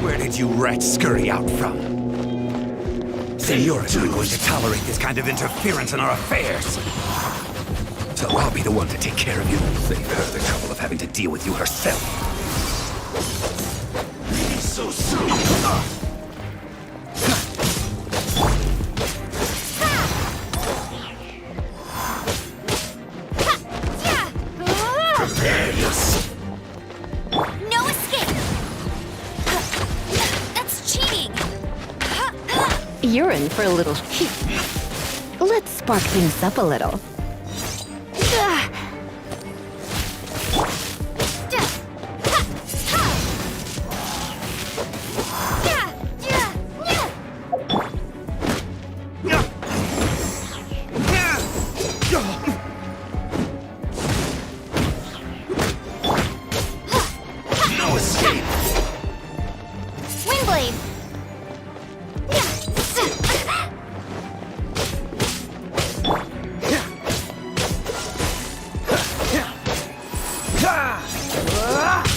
Where did you rats scurry out from? Senora isn't going to tolerate this kind of interference in our affairs. So I'll be the one to take care of you. Save her the trouble of having to deal with you herself. So soon. Prepare yourself. No escape! That's cheating! You're in for a little treat. Let's spark things up a little. No escape. Windblade!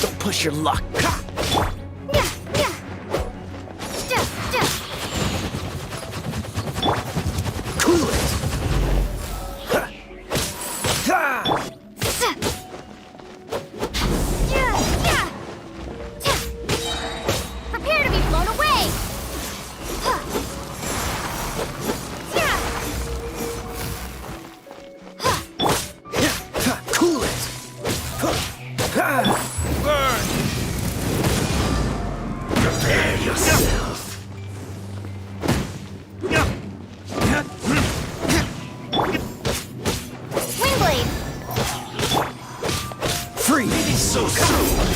Don't push your luck. Cool it. Prepare to be blown away! Cool it. Burn. Prepare yourself. Windblade! Free. So soon.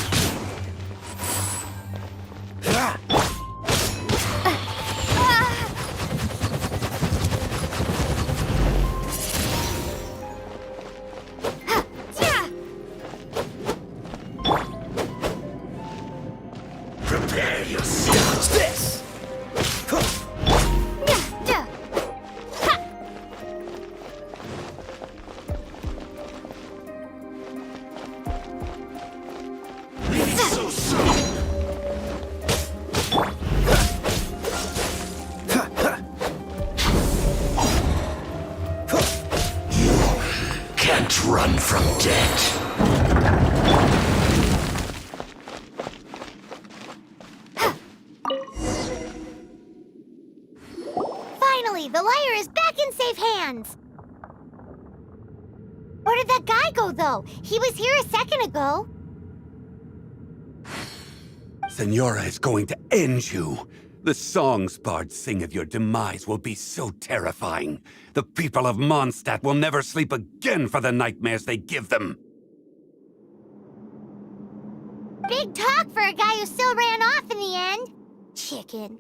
Prepare yourself. Dodge this. can't run from death. Finally, the lyre is back in safe hands! Where did that guy go, though? He was here a second ago. Senora is going to end you. The songs bards sing of your demise will be so terrifying. The people of Mondstadt will never sleep again for the nightmares they give them. Big talk for a guy who still ran off in the end. Chicken.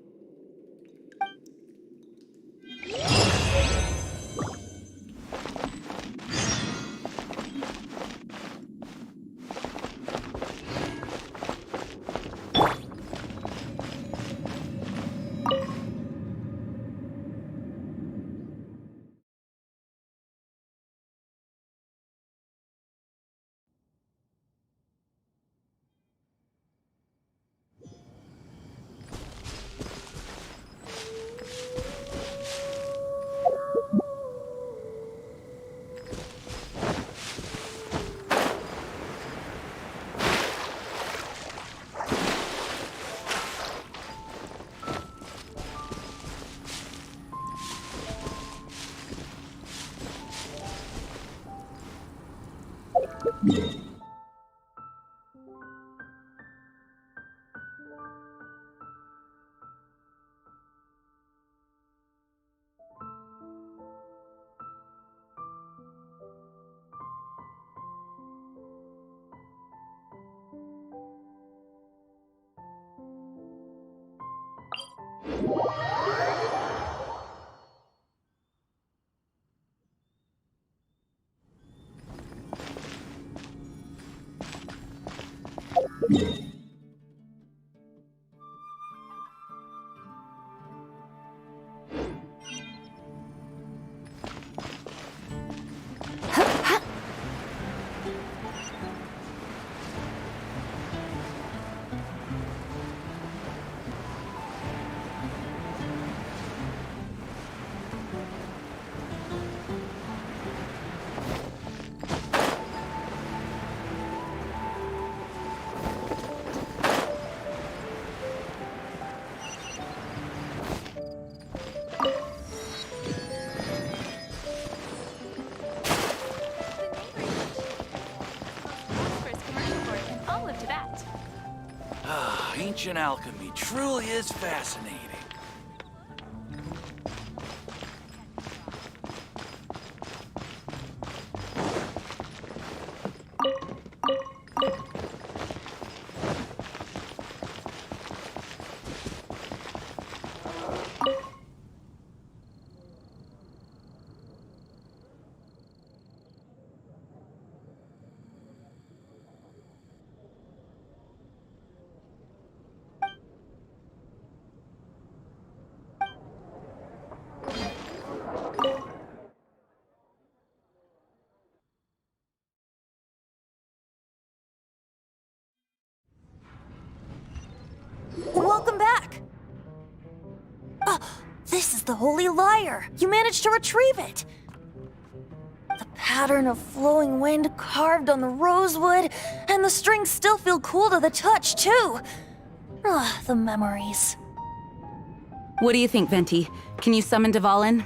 Ancient alchemy truly is fascinating. Welcome back! This is the Holy Lyre! You managed to retrieve it! The pattern of flowing wind carved on the rosewood, and the strings still feel cool to the touch, too! The memories. What do you think, Venti? Can you summon Dvalin?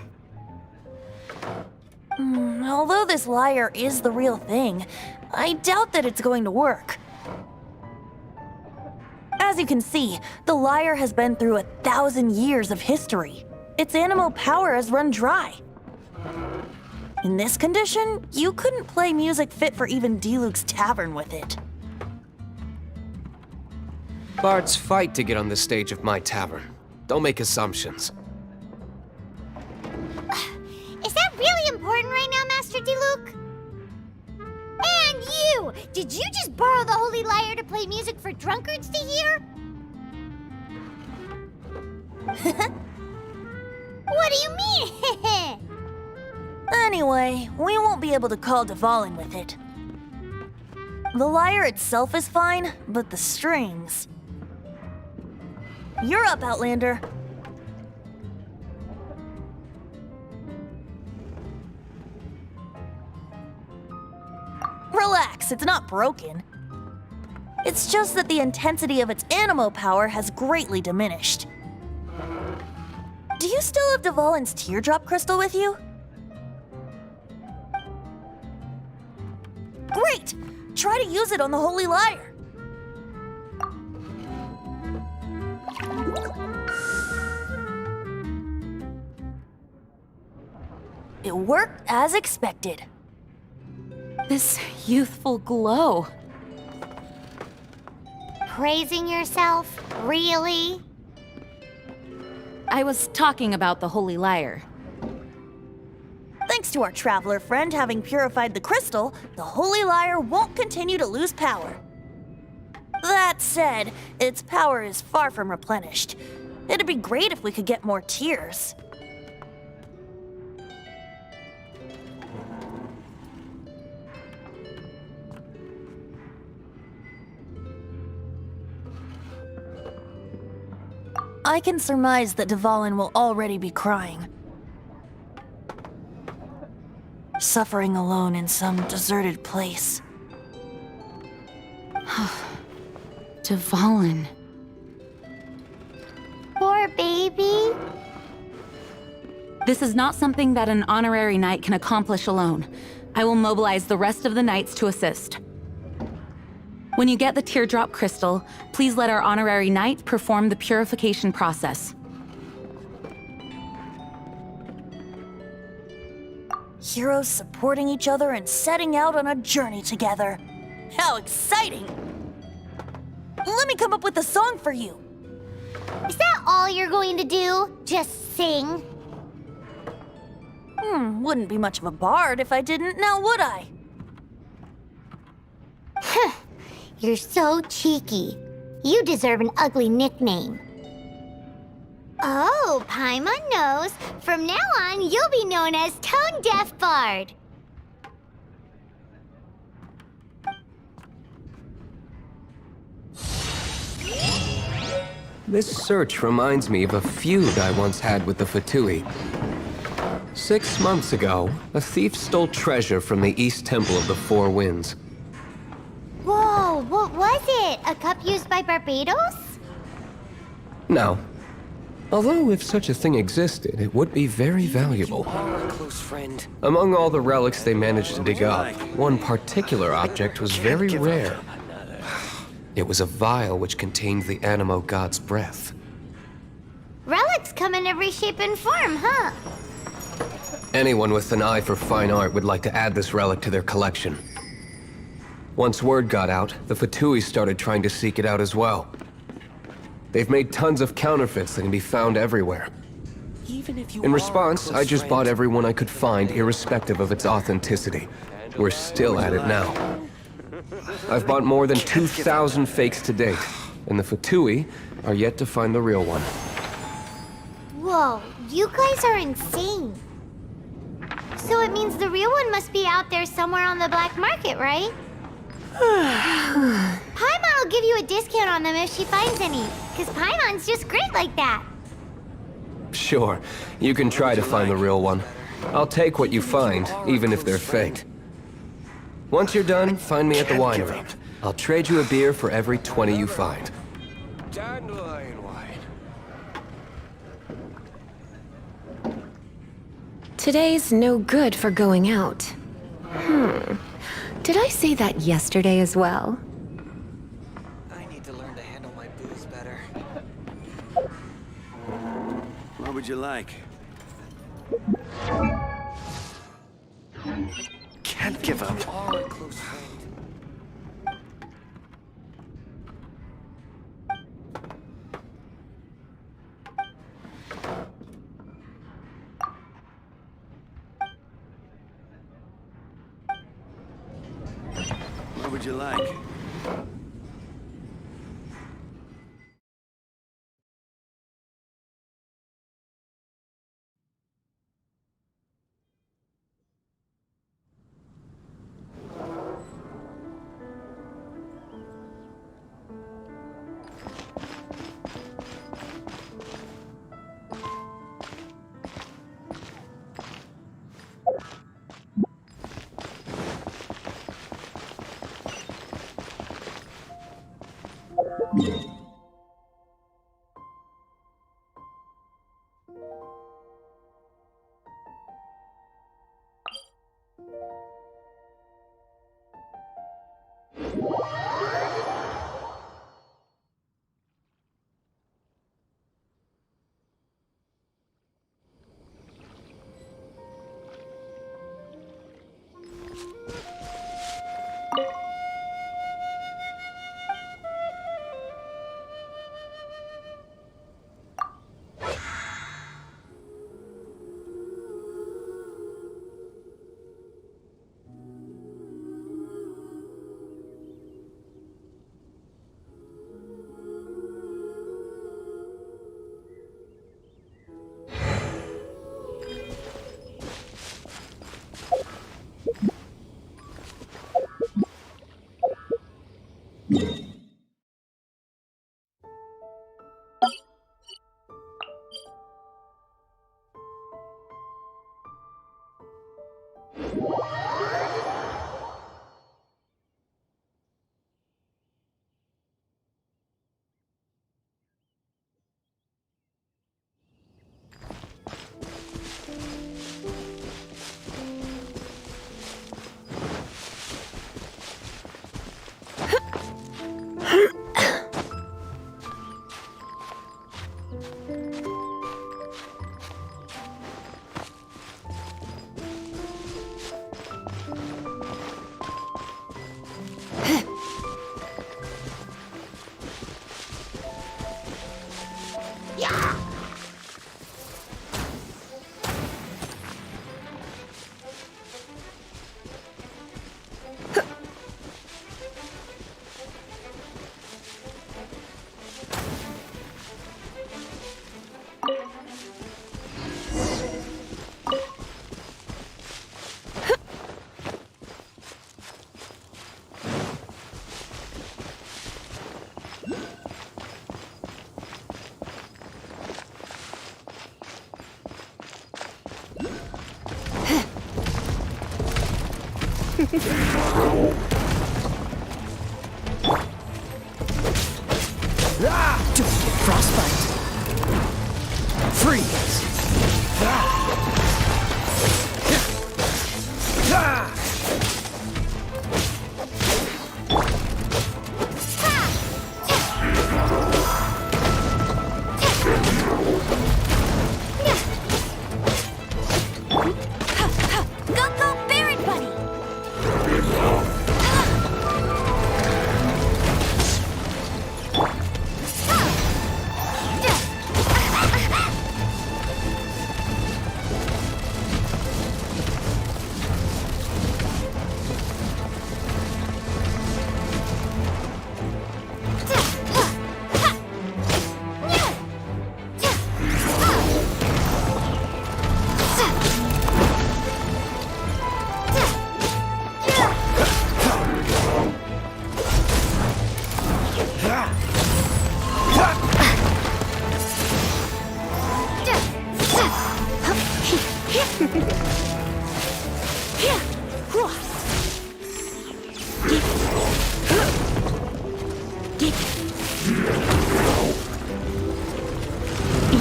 Although this lyre is the real thing, I doubt that it's going to work. As you can see, the lyre has been through 1,000 years of history. Its animal power has run dry. In this condition, you couldn't play music fit for even Diluc's tavern with it. Bards fight to get on the stage of my tavern. Don't make assumptions. Is that really important right now, Master Diluc? And you! Did you just borrow the Holy Lyre to play music for drunkards to hear? What do you mean? Anyway, we won't be able to call Dvalin with it. The lyre itself is fine, but the strings... You're up, Outlander. Relax, it's not broken. It's just that the intensity of its animo power has greatly diminished. Do you still have Dvalin's teardrop crystal with you? Great! Try to use it on the Holy Lyre. It worked as expected. This youthful glow. Praising yourself? Really? I was talking about the Holy Lyre. Thanks to our traveler friend having purified the crystal, the Holy Lyre won't continue to lose power. That said, its power is far from replenished. It'd be great if we could get more tears. I can surmise that Dvalin will already be crying. Suffering alone in some deserted place. Dvalin. Poor baby. This is not something that an honorary knight can accomplish alone. I will mobilize the rest of the knights to assist. When you get the teardrop crystal, please let our honorary knight perform the purification process. Heroes supporting each other and setting out on a journey together. How exciting! Let me come up with a song for you. Is that all you're going to do? Just sing? Wouldn't be much of a bard if I didn't, now would I? You're so cheeky. You deserve an ugly nickname. Oh, Paimon knows. From now on, you'll be known as Tone Deaf Bard. This search reminds me of a feud I once had with the Fatui. 6 months ago, a thief stole treasure from the East Temple of the Four Winds. Whoa, what was it? A cup used by Barbados? No. Although if such a thing existed, it would be very valuable. Close friend. Among all the relics they managed to dig up, one particular object was very rare. It was a vial which contained the Animo God's breath. Relics come in every shape and form, huh? Anyone with an eye for fine art would like to add this relic to their collection. Once word got out, the Fatui started trying to seek it out as well. They've made tons of counterfeits that can be found everywhere. In response, I just bought every one I could find, irrespective of its authenticity. We're still at it now. I've bought more than 2,000 fakes to date, and the Fatui are yet to find the real one. Whoa, you guys are insane. So it means the real one must be out there somewhere on the black market, right? Paimon will give you a discount on them if she finds any, because Paimon's just great like that. Sure, you can try to find the real one. I'll take what you find, even if they're faked. Once you're done, find me at the winery. I'll trade you a beer for every 20 you find. Dandelion wine. Today's no good for going out. Did I say that yesterday as well? I need to learn to handle my booze better. What would you like? Can't give up. Close friend. What would you like? Frostbite. Freeze.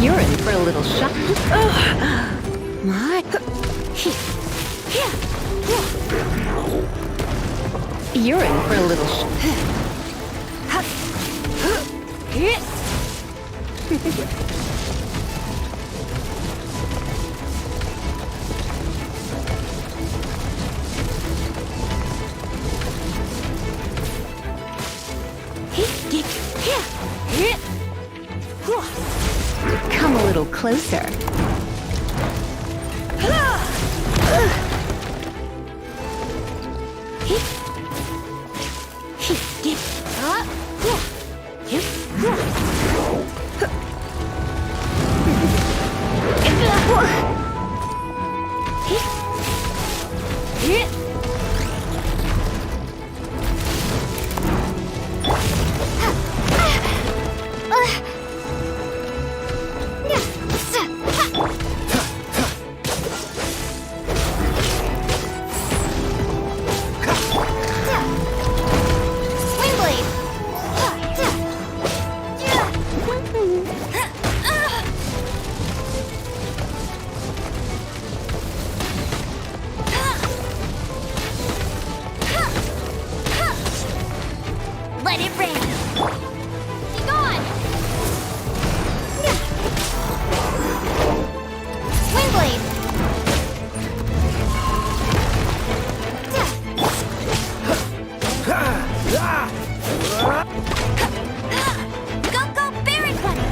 You're in for a little shock. What? You're in for a little Come a little closer. Let it rain. Be gone! Windblade! Go, Berry Bunny!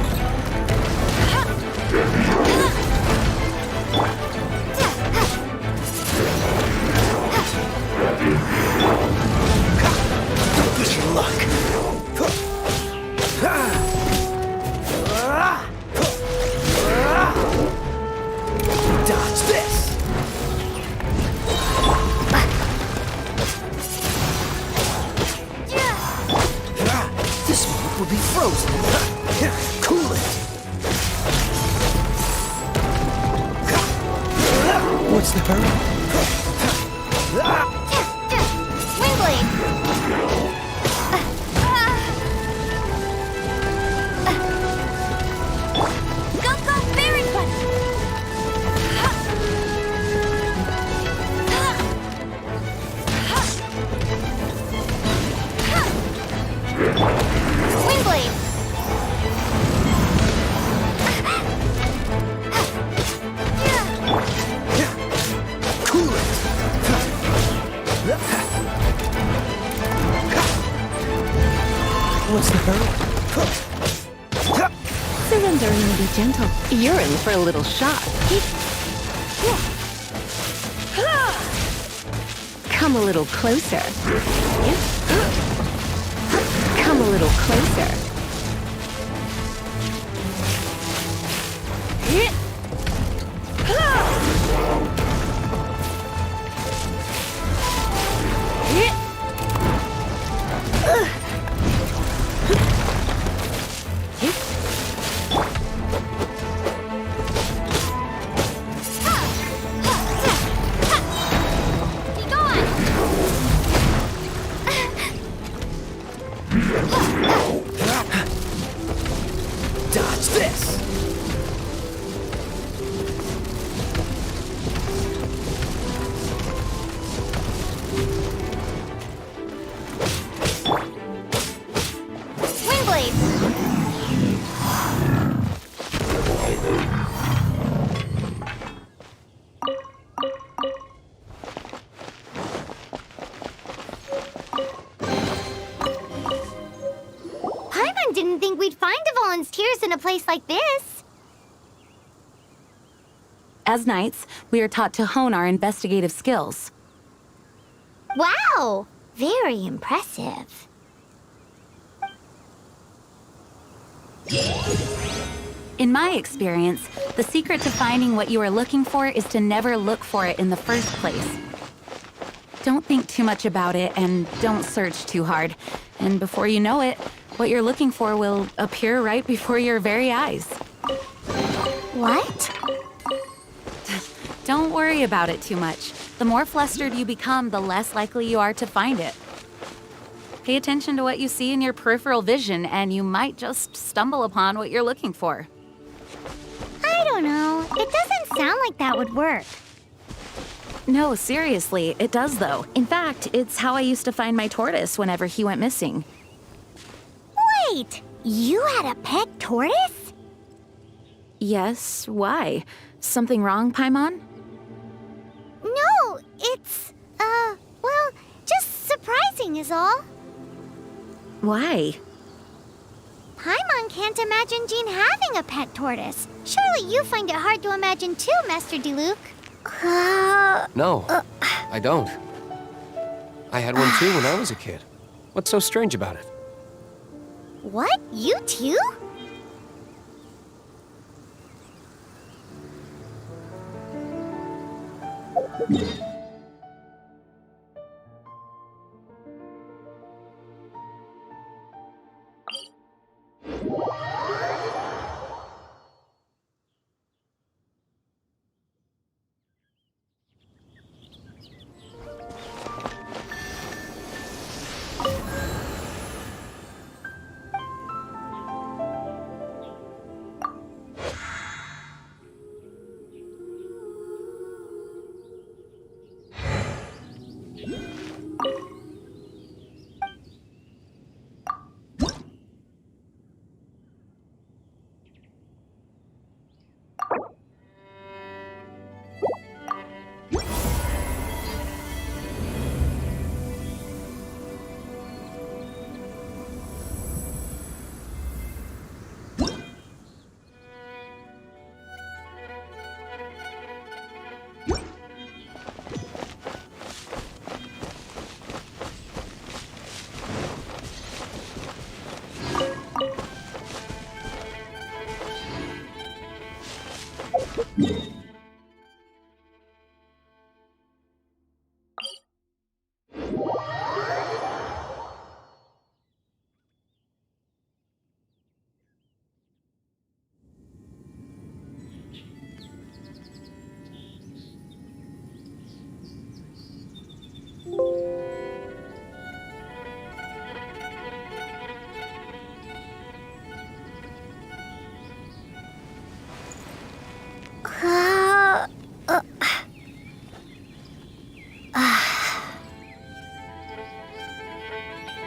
Push your luck. Dodge this. This one will be frozen. Cool it. What's the hurry? Windblade! Go, Berry Bunny! Windblade! Cool it. What's the hurry? Surrendering will be gentle. You're in for a little shock. Come a little closer. Come a little closer. Be gone! Dodge this. Windblade! Paimon didn't think we'd find Devalin's tears in a place like this. As knights, we are taught to hone our investigative skills. Wow! Very impressive. In my experience, the secret to finding what you are looking for is to never look for it in the first place. Don't think too much about it and don't search too hard. And before you know it, what you're looking for will appear right before your very eyes. What? Don't worry about it too much. The more flustered you become, the less likely you are to find it. Pay attention to what you see in your peripheral vision, and you might just stumble upon what you're looking for. I don't know. It doesn't sound like that would work. No, seriously, it does though. In fact, it's how I used to find my tortoise whenever he went missing. Wait! You had a pet tortoise? Yes, why? Something wrong, Paimon? No, it's, well, just surprising is all. Why? Paimon can't imagine Jean having a pet tortoise. Surely you find it hard to imagine too, Master Diluc. No, I don't. I had one too when I was a kid. What's so strange about it? What? You too?